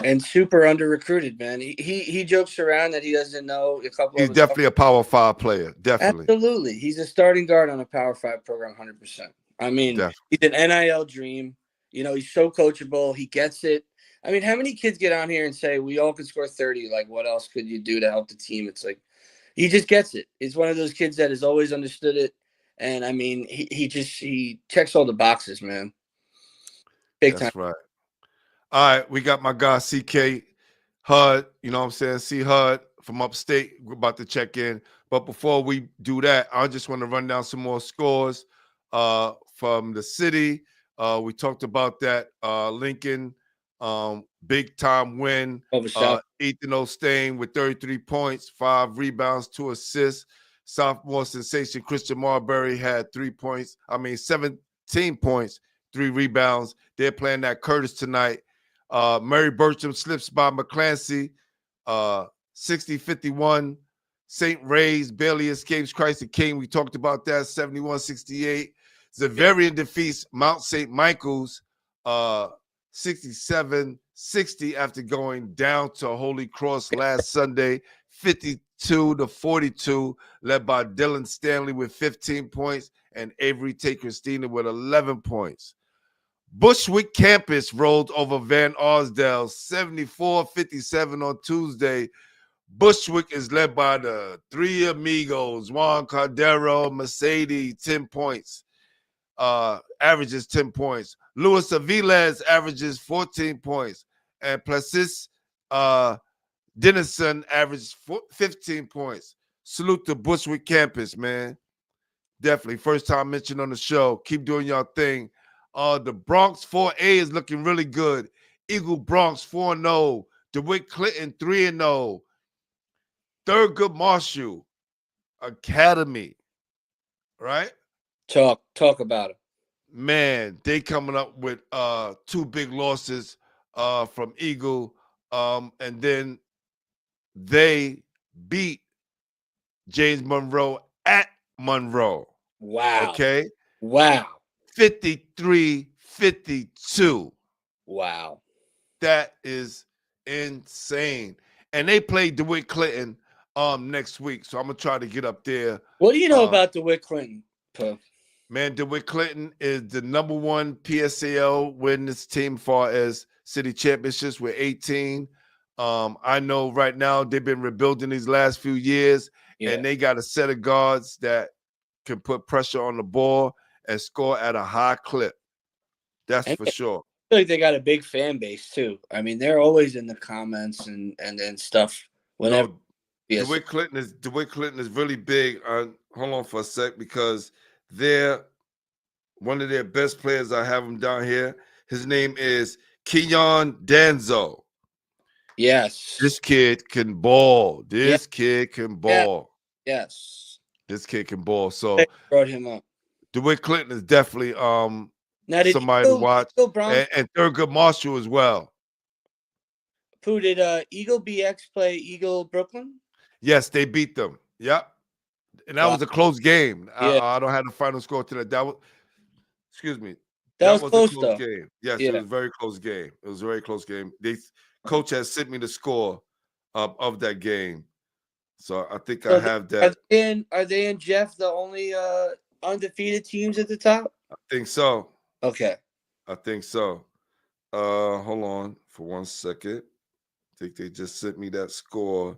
And super under recruited, man. He jokes around that he doesn't know a couple. He's definitely a Power 5 player. Definitely. Absolutely. He's a starting guard on a Power 5 program, 100%. I mean, he's an NIL dream. You know, he's so coachable. He gets it. I mean, how many kids get on here and say, we all could score 30? Like, what else could you do to help the team? It's like, he just gets it. He's one of those kids that has always understood it. And, I mean, he checks all the boxes, man. Big time. That's right. All right, we got my guy, CK HUD, you know what I'm saying? C HUD from Upstate. We're about to check in. But before we do that, I just want to run down some more scores from the city. We talked about that. Lincoln, big time win. Ethan Ostain with 33 points, 5 rebounds, 2 assists. Sophomore sensation Christian Marbury had 17 points, 3 rebounds. They're playing at Curtis tonight. Mary Bertram slips by McClancy, 60-51. St. Ray's barely escapes Christ the King. We talked about that, 71-68. Xaverian defeats Mount St. Michael's, 67-60 after going down to Holy Cross last Sunday, 52-42, led by Dylan Stanley with 15 points and Avery Tate Christina with 11 points. Bushwick campus rolled over Van Arsdale 74-57 on Tuesday. Bushwick is led by the 3 amigos, Juan Cordero, Mercedes, 10 points, averages 10 points. Luis Aviles averages 14 points. And Placis Dennison averages 15 points. Salute to Bushwick campus, man. Definitely. First time mentioned on the show. Keep doing your thing. The Bronx 4A is looking really good. Eagle Bronx 4-0. DeWitt Clinton 3-0. Thurgood Marshall Academy. Right? Talk about it. Man, they coming up with 2 big losses from Eagle. And then they beat James Monroe at Monroe. Wow. Okay. Wow. 53-52. Wow. That is insane. And they play DeWitt Clinton next week. So I'm gonna try to get up there. What do you know about DeWitt Clinton, Puh? Man, DeWitt Clinton is the #1 PSAL win this team far as city championships with 18. I know right now they've been rebuilding these last few years, and they got a set of guards that can put pressure on the ball and score at a high clip. That's for sure. I feel like they got a big fan base too. I mean, they're always in the comments and stuff. Whenever DeWitt Clinton is really big. Hold on for a sec, because they're one of their best players. I have him down here. His name is Keon Danzo. Yes. This kid can ball. This kid can ball. Yes. This kid can ball. So they brought him up. DeWitt Clinton is definitely Now did somebody to watch, Eagle Browns and Thurgood Marshall as well. who did Eagle BX play Eagle Brooklyn? Yes, they beat them. Yep, and that Wow. was a close game. Yeah. I don't have the final score to that. That was, excuse me, That was a close close though. game. Yes, it Yeah. was a very close game. It was a very close game. Coach has sent me the score of that game, so I think I So have that. are they and Jeff the only undefeated teams at the top? I think so. Okay. I think so. Hold on for 1 second. I think they just sent me that score.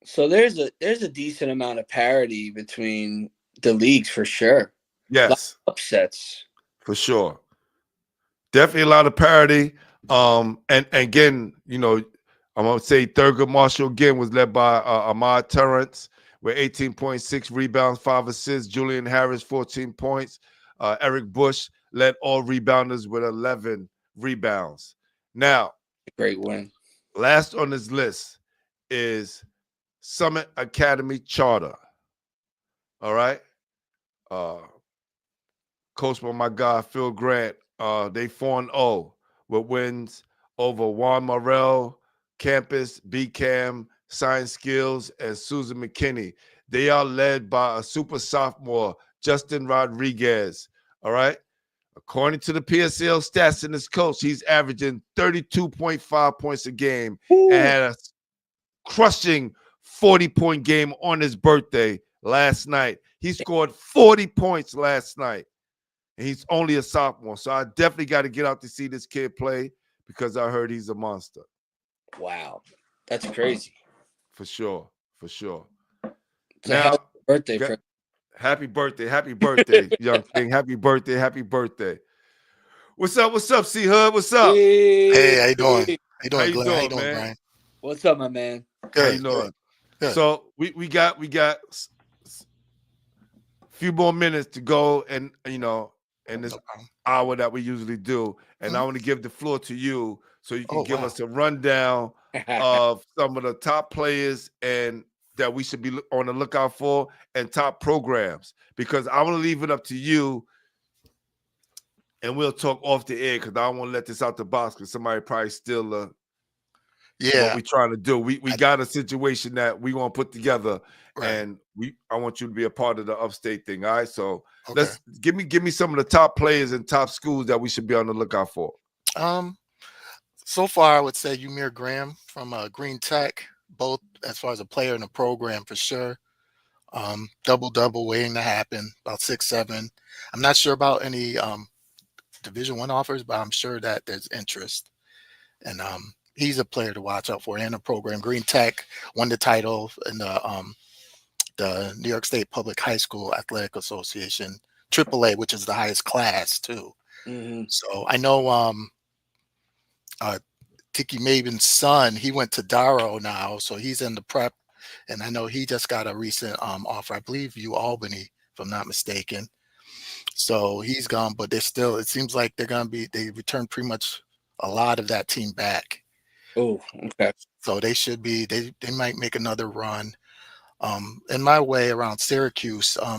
So there's a decent amount of parity between the leagues for sure. Yes, Upsets. for sure. Definitely a lot of parity. And again, you know, I'm gonna say Thurgood Marshall again was led by Ahmad Terrence with 18.6 rebounds, 5 assists. Julian Harris, 14 points. Eric Bush led all rebounders with 11 rebounds. Now, Great win. last on this list is Summit Academy Charter. All right. Coached by my guy Phil Grant. They 4-0 with wins over Juan Morel, Campus, BCAM, Science Skills, and Susan McKinney. They are led by a super sophomore, Justin Rodriguez. All right. According to the PSL stats in this coach, he's averaging 32.5 points a game. Ooh. And had a crushing 40-point game on his birthday last night. He scored 40 points last night, and he's only a sophomore. So I definitely got to get out to see this kid play because I heard he's a monster. Wow. That's crazy. For sure. For sure. It's a hell birthday for happy birthday, young king. Happy birthday. What's up, C-Hub? What's up? Hey, how you doing? Hey. How you doing, Glenn? How you doing, man? Brian? What's up, my man? Good. How you doing? Good. So we got a few more minutes to go, and in this hour that we usually do, and I want to give the floor to you so you can give us a rundown of some of the top players and that we should be on the lookout for, and top programs, because I want to leave it up to you, and we'll talk off the air because I don't want to let this out the box because somebody probably steal what we're trying to do. We got a situation that we want to put together, and I want you to be a part of the Upstate thing. All right, so let's give me some of the top players and top schools that we should be on the lookout for. So far, I would say Umir Graham from Green Tech, both as far as a player and a program for sure. Double waiting to happen, about 6'7". I'm not sure about any Division I offers, but I'm sure that there's interest, and he's a player to watch out for and a program. Green Tech won the title in the New York State Public High School Athletic Association, AAA, which is the highest class too. Mm-hmm. So I know Tiki Maven's son, he went to Darrow now, so he's in the prep, and I know he just got a recent offer, I believe Albany, if I'm not mistaken. So he's gone, but they're still, it seems like they returned pretty much a lot of that team back. Oh, okay. So they should be, they might make another run. In my way around Syracuse, there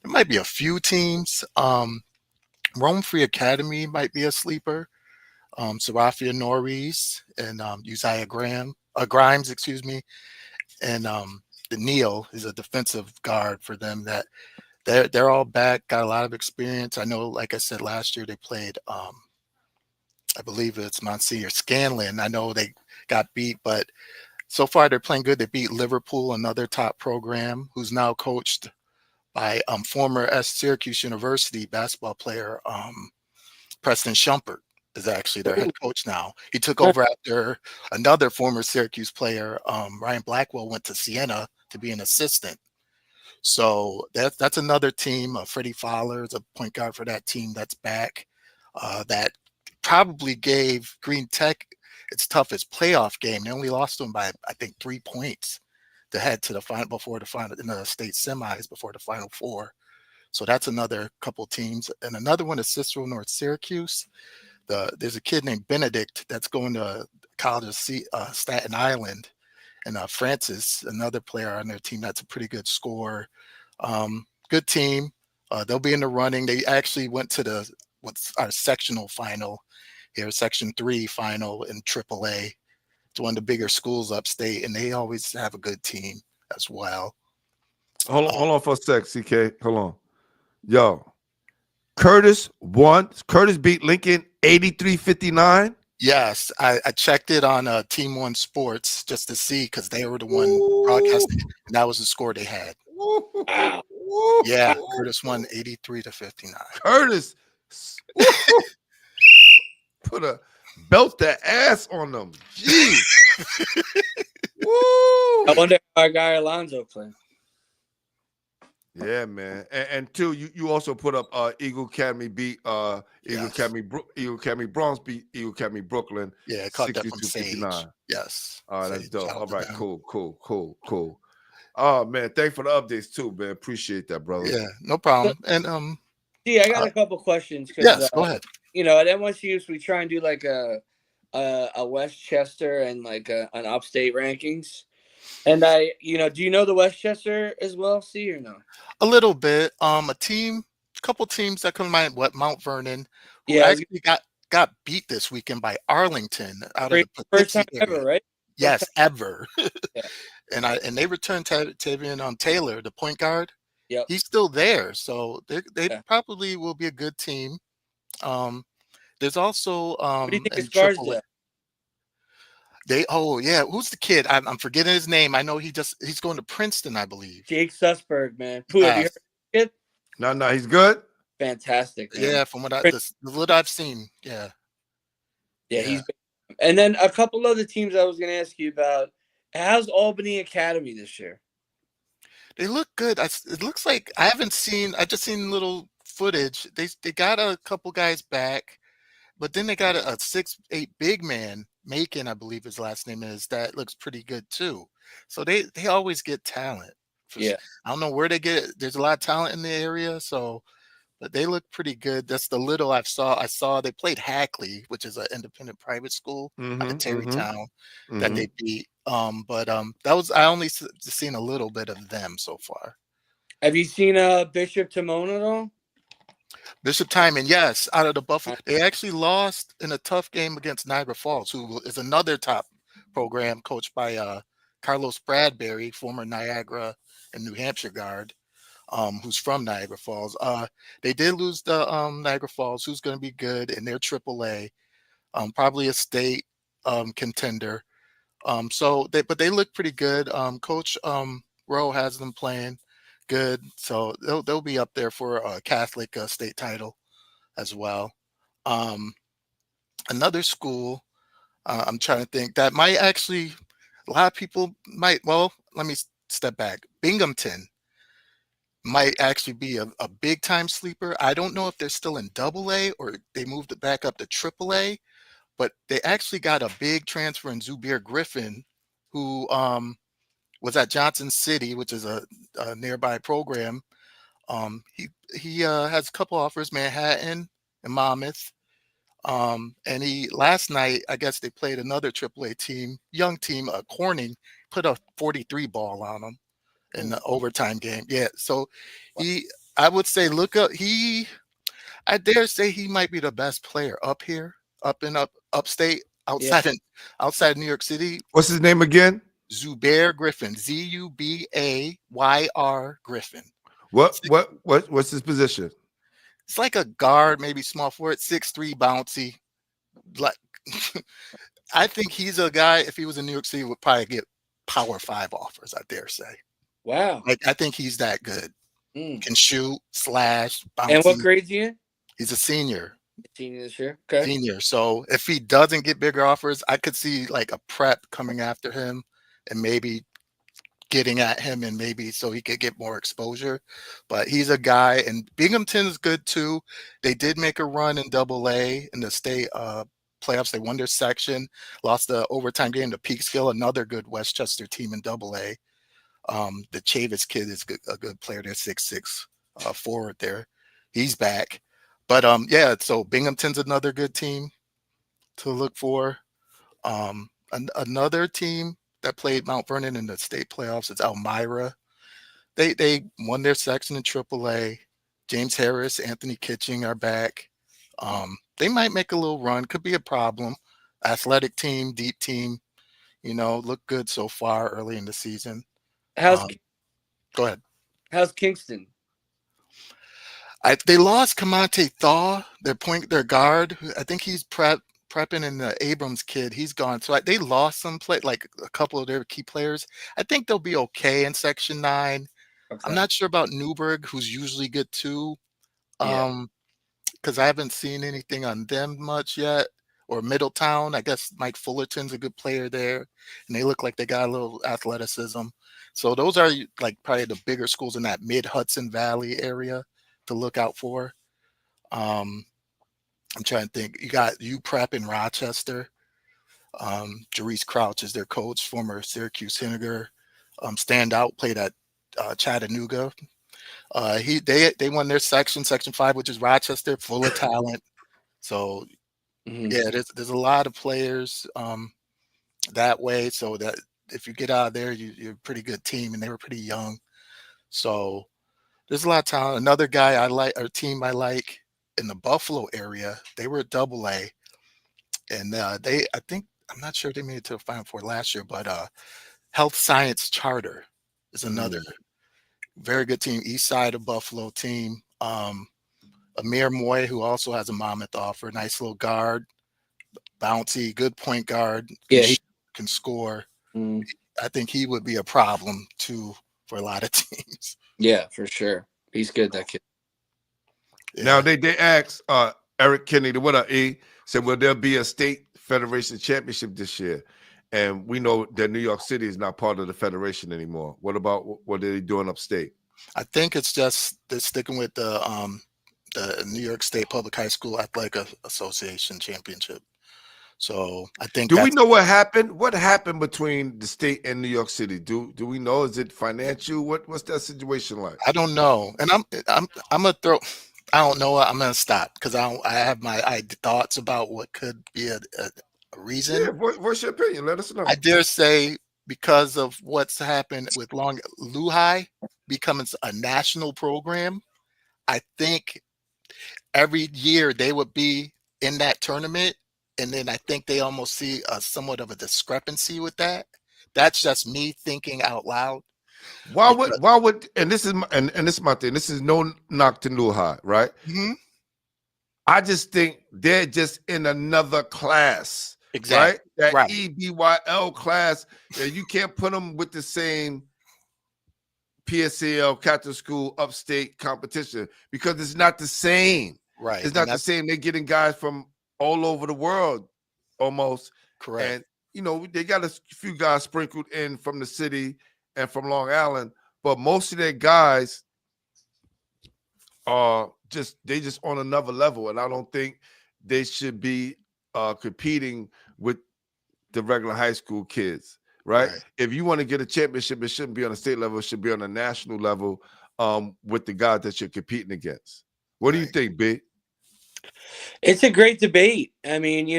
might be a few teams. Rome Free Academy might be a sleeper. Serafia Norris and Uzziah Grimes, and the Neal is a defensive guard for them. That they're all back, got a lot of experience. I know, like I said, last year they played, I believe it's Monsignor Scanlon. I know they got beat, but so far they're playing good. They beat Liverpool, another top program, who's now coached by former Syracuse University basketball player Preston Shumpert is actually their head coach now. He took over after another former Syracuse player, Ryan Blackwell, went to Siena to be an assistant. So that's another team. Freddie Fowler is a point guard for that team that's back. That probably gave Green Tech its toughest playoff game. They only lost to them by, I think, 3 points to head to the final in the state semis before the Final Four. So that's another couple teams. And another one is Cicero North Syracuse. There's a kid named Benedict that's going to college of Staten Island, and Francis, another player on their team that's a pretty good scorer. Good team. They'll be in the running. They actually went to what's our sectional final here, Section 3 final in AAA. It's one of the bigger schools upstate, and they always have a good team as well. Hold on for a sec, CK. Hold on. Yo, Curtis won. Curtis beat Lincoln 83-59. Yes, I checked it on Team One Sports just to see because they were the one broadcasting, and that was the score they had. Wow. Yeah, Curtis won 83-59. Curtis put a belt the ass on them. Jeez. Woo. I wonder how our guy Alonzo played. Yeah, man. And two, you also put up Eagle Academy beat Eagle Yes. Academy Bronx beat Eagle Academy Brooklyn. Yeah, caught that from 62-59. Sage. Yes. All right, that's Sage, dope. shout out All to right, them. cool. Oh man, thanks for the updates too, man. Appreciate that, brother. Yeah, no problem. And See, I got a couple questions. yes, go ahead. You know, at NYCUS, we try and do like a Westchester and like an Upstate rankings. And do you know the Westchester as well? See or no? A little bit. A couple teams that come to mind. What, Mount Vernon, who actually got beat this weekend by Arlington out of the first time Poughkeepsie area. ever, right? Yes, ever. Yeah. And they returned Tavion Taylor, the point guard. Yep. He's still there, so they probably will be a good team. There's also What do you think in his guards AAA. do? Who's the kid? I'm forgetting his name. I know he's going to Princeton, I believe. Jake Sussberg, man. Who have you heard of the kid? No, he's good. Fantastic, man. Yeah, from what the little I've seen. Yeah. He's. And then a couple other teams I was going to ask you about. How's Albany Academy this year? They look good. It looks like I just seen little footage. They got a couple guys back, but then they got a 6'8" big man, Macon, I believe his last name is. That looks pretty good too. So they always get talent. I don't know where they get it. There's a lot of talent in the area, but they look pretty good. That's the little I saw they played Hackley, which is an independent private school out of Terrytown that they beat. But that was I only seen a little bit of them so far. Have you seen Bishop Timon at all? Bishop Timon, yes, out of the Buffalo. They actually lost in a tough game against Niagara Falls, who is another top program coached by Carlos Bradbury, former Niagara and New Hampshire guard. Who's from Niagara Falls. They did lose the Niagara Falls, who's going to be good in their AAA, probably a state contender. But they look pretty good. Coach Rowe has them playing good, so they'll be up there for a Catholic state title as well. Another school I'm trying to think that might actually a lot of people might. Well, let me step back. Binghamton might actually be a big time sleeper. I don't know if they're still in AA or they moved it back up to AAA, but they actually got a big transfer in Zubair Griffin, who was at Johnson City, which is a nearby program. He has a couple offers, Manhattan and Monmouth. And last night, I guess they played another AAA team, young team, Corning, put a 43 ball on them in the overtime game. Yeah. So I would say, I dare say he might be the best player up here, up upstate, outside New York City. What's his name again? Zubair Griffin, Zubayr Griffin. What's his position? It's like a guard, maybe small forward, 6'3", bouncy. Like, I think he's a guy, if he was in New York City, would probably get Power 5 offers, I dare say. Wow. Like, I think he's that good. Can shoot, slash, bouncy. And what grade's he in? He's a senior. Senior this year. Okay. Senior. So if he doesn't get bigger offers, I could see like a prep coming after him and maybe getting at him and maybe so he could get more exposure. But he's a guy, and Binghamton's good too. They did make a run in AA in the state playoffs. They won their section, lost the overtime game to Peekskill, another good Westchester team in AA. The Chavis kid is a good player. They're 6'6" forward there. He's back. But so Binghamton's another good team to look for. Another team that played Mount Vernon in the state playoffs is Elmira. They won their section in AAA. James Harris, Anthony Kitching are back. They might make a little run. Could be a problem. Athletic team, deep team. Look good so far early in the season. How's Go ahead. how's Kingston? They lost Kamante Thaw, their guard. I think he's prepping, and the Abrams kid, he's gone. So they lost some like a couple of their key players. I think they'll be okay in Section 9. Okay. I'm not sure about Newburgh, who's usually good too. Yeah. Because I haven't seen anything on them much yet. Or Middletown, I guess Mike Fullerton's a good player there, and they look like they got a little athleticism. So those are like probably the bigger schools in that mid-Hudson Valley area to look out for. I'm trying to think. You got UPrep in Rochester. Jerice Crouch is their coach, former Syracuse Henniger. Standout, played at Chattanooga. They won their section 5, which is Rochester, full of talent. So yeah, there's a lot of players that way. So that if you get out of there, you're a pretty good team, and they were pretty young. So there's a lot of talent. Another guy I like, or team I like in the Buffalo area, they were at AA, and I'm not sure if they made it to the Final Four last year, but Health Science Charter is another very good team. East side of Buffalo team. Amir Moy, who also has a Monmouth offer, nice little guard, bouncy, good point guard. Yeah, he can score. I think he would be a problem too for a lot of teams. Yeah, for sure. He's good, that kid. Yeah. Now they asked Eric Kennedy, what up, E? Said, will there be a state federation championship this year? And we know that New York City is not part of the federation anymore. What about what are they doing upstate? I think it's just they're sticking with the New York State Public High School Athletic Association Championship. So I think. Do we know what happened? What happened between the state and New York City? Do we know? Is it financial? What's that situation like? I don't know, and I'm gonna throw. I don't know. I'm gonna stop because I have my thoughts about what could be a reason. Yeah, what's your opinion? Let us know. I dare say because of what's happened with Lehigh becoming a national program, I think every year they would be in that tournament, and then I think they almost see somewhat of a discrepancy with that. That's just me thinking out loud. Why would and this is my thing. This is no knock to Lehigh, right? Mm-hmm. I just think they're just in another class. Exactly. Right? That right. EBYL class, you can't put them with the same PSCL, Catholic School, Upstate competition because it's not the same. Right. It's not the same. They're getting guys from all over the world almost. Correct. And, they got a few guys sprinkled in from the city and from Long Island, but most of their guys are just on another level. And I don't think they should be competing with the regular high school kids, right? If you want to get a championship, it shouldn't be on a state level, it should be on a national level with the guys that you're competing against. What do you think, B? It's a great debate. I mean,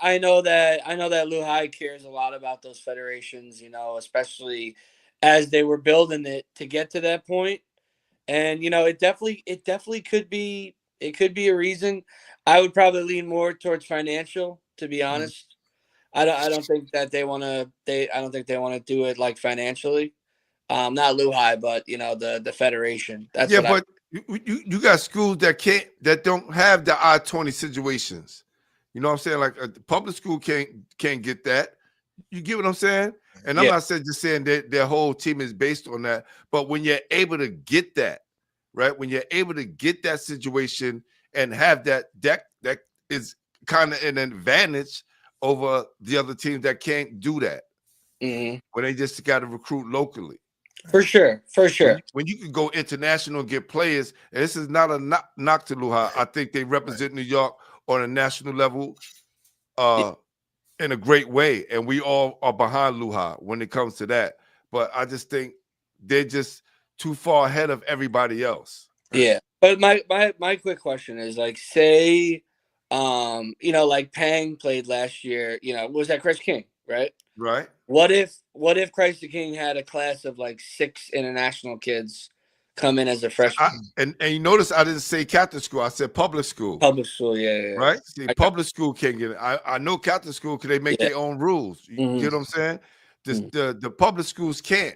I know that Lehigh cares a lot about those federations, especially as they were building it to get to that point. And it definitely could be a reason. I would probably lean more towards financial, to be honest. I don't think that they want to do it like financially. Not Lehigh, but the federation. That's but you got schools that don't have the I-20 situations. You know what I'm saying? Like the public school can't get that. You get what I'm saying? And I'm not just saying that their whole team is based on that, but when you're able to get that, right? When you're able to get that situation and have that is kind of an advantage over the other teams that can't do that. When they just got to recruit locally. For sure. When you can go international and get players, and this is not a knock to Lehigh. I think they represent New York on a national level in a great way, and we all are behind Lehigh when it comes to that. But I just think they're just too far ahead of everybody else. Yeah, but my quick question is, like, say, like Pang played last year. Was that Chris King, right? Right. What if Christ the King had a class of like 6 international kids come in as a freshman. And you notice I didn't say Catholic school. I said public school. Public school, yeah. Right? See, public school can't get it. I know Catholic school because they make their own rules. You get what I'm saying? The public schools can't.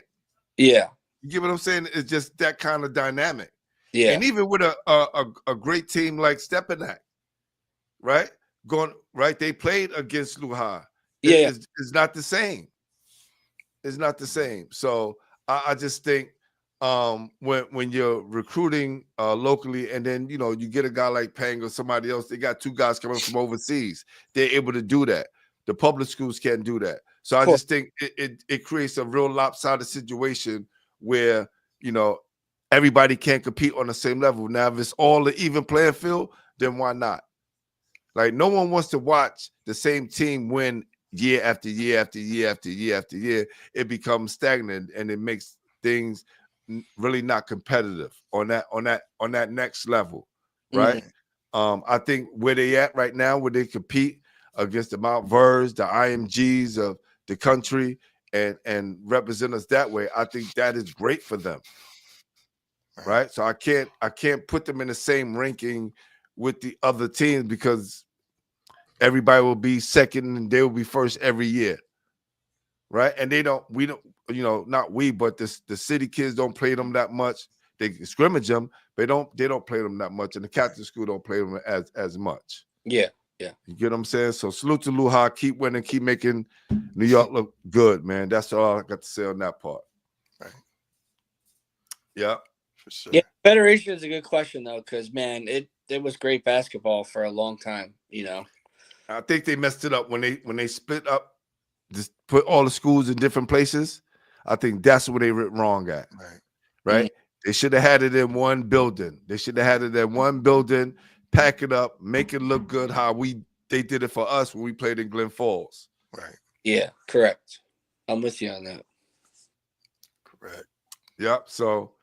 Yeah. You get what I'm saying? It's just that kind of dynamic. Yeah. And even with a great team like Stepinac, right? They played against Luha. It's not the same. It's not the same. So I just think when you're recruiting locally, and then you get a guy like Pang or somebody else, they got two guys coming from overseas. They're able to do that. The public schools can't do that. So I just think it creates a real lopsided situation where everybody can't compete on the same level. Now, if it's all the even playing field, then why not? Like, no one wants to watch the same team win year after year after year after year after year. It becomes stagnant, and it makes things really not competitive on that next level, right? I think where they at right now, where they compete against the Mount Vers, the IMGs of the country, and represent us that way, I think that is great for them, right? So I can't put them in the same ranking with the other teams because everybody will be second and they will be first every year, right? And we don't, not we, but the city kids don't play them that much. They scrimmage them, but they don't play them that much, and the Catholic school don't play them as much. Yeah. You get what I'm saying? So salute to Luha, keep winning, keep making New York look good, man. That's all I got to say on that part. Right. Yeah. For sure. Yeah, Federation is a good question though, because man, it was great basketball for a long time. I think they messed it up when they split up, just put all the schools in different places. I think that's where they went wrong at. Right. They should have had it in one building. Pack it up, make it look good how they did it for us when we played in Glen Falls. Right. Yeah, correct. I'm with you on that. Correct. Yep. So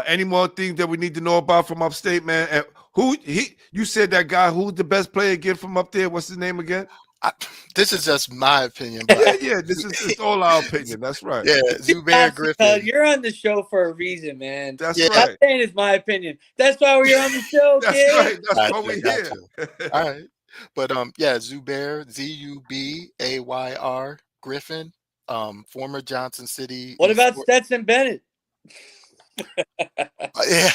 any more things that we need to know about from upstate, man? And you said that guy, who's the best player again from up there? What's his name again? This is just my opinion, but yeah, it's all our opinion. That's right. Yeah, Zubair Griffin. You're on the show for a reason, man. That's right. I'm saying it's my opinion. That's why we're on the show, That's kid. right. That's why we're here. All right. But Zubair, Zubayr Griffin, former Johnson City. What about Stetson Bennett? Yeah.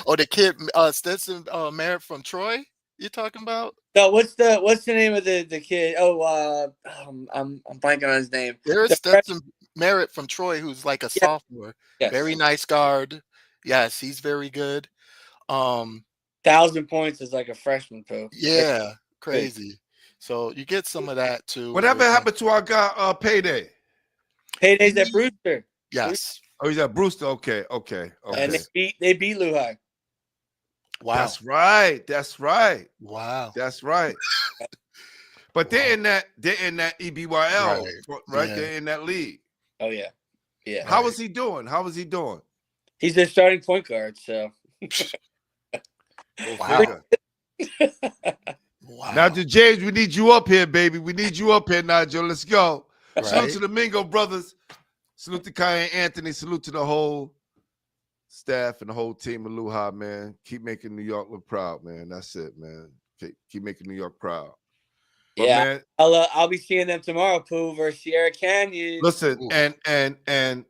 The kid Stetson Merritt from Troy you're talking about? No, what's the name of the kid? I'm blanking on his name. There's Stetson Merritt from Troy, who's like a sophomore. Yes. Very nice guard. Yes, he's very good. 1,000 points is like a freshman, Poe. Yeah, crazy. So you get some of that too. Whatever happened to our guy Payday? Payday's at Brewster. Yes. Oh, he's at Brewster. Okay. And they beat Lehigh. Wow. That's right. Wow. That's right. But they're in that EBYL, right? Yeah. They're in that league. Oh yeah. Yeah. How is he doing? He's their starting point guard, so wow. Wow. Now, James, we need you up here, baby. We need you up here, Nigel. Let's go. Right. Salute to the Mingo brothers. Salute to Kai and Anthony. Salute to the whole staff and the whole team of Luha, man. Keep making New York look proud, man. That's it, man. Keep making New York proud. But, yeah, man, I'll be seeing them tomorrow, Pooh, versus Sierra Canyon. Listen, and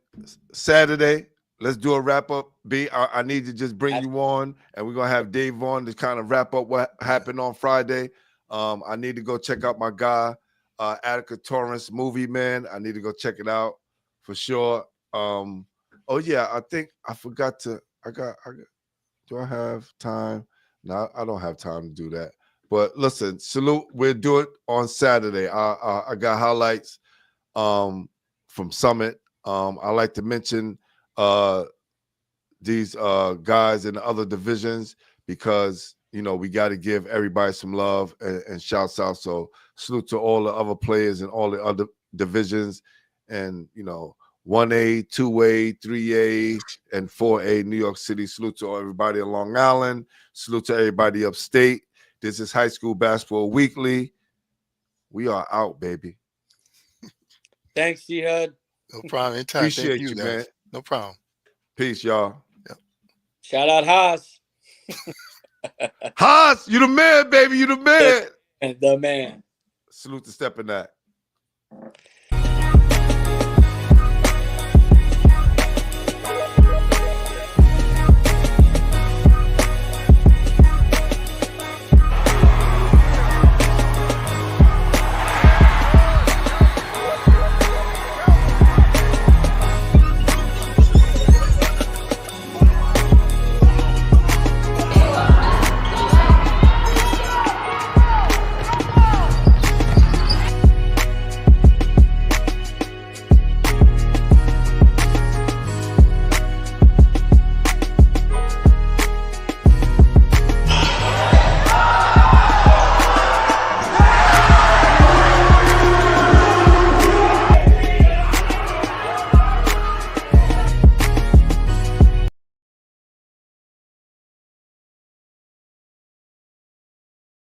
Saturday, let's do a wrap up. I need to just bring you on, and we're gonna have Dave on to kind of wrap up what happened on Friday. I need to go check out my guy, Attica Torrance movie, man. I need to go check it out for sure. Oh yeah, I think I forgot to. Do I have time? No, I don't have time to do that. But listen, salute. We'll do it on Saturday. I got highlights from Summit. I like to mention these guys in the other divisions because we got to give everybody some love and shouts out. So salute to all the other players in all the other divisions, and 1A, 2A, 3A, and 4A, New York City. Salute to everybody in Long Island. Salute to everybody upstate. This is High School Basketball Weekly. We are out, baby. Thanks, Jihad. No problem. Anytime. Appreciate you, man. No problem. Peace, y'all. Yep. Shout out Haas. Haas, you the man, baby. You the man. And the man. Salute to Stepinac.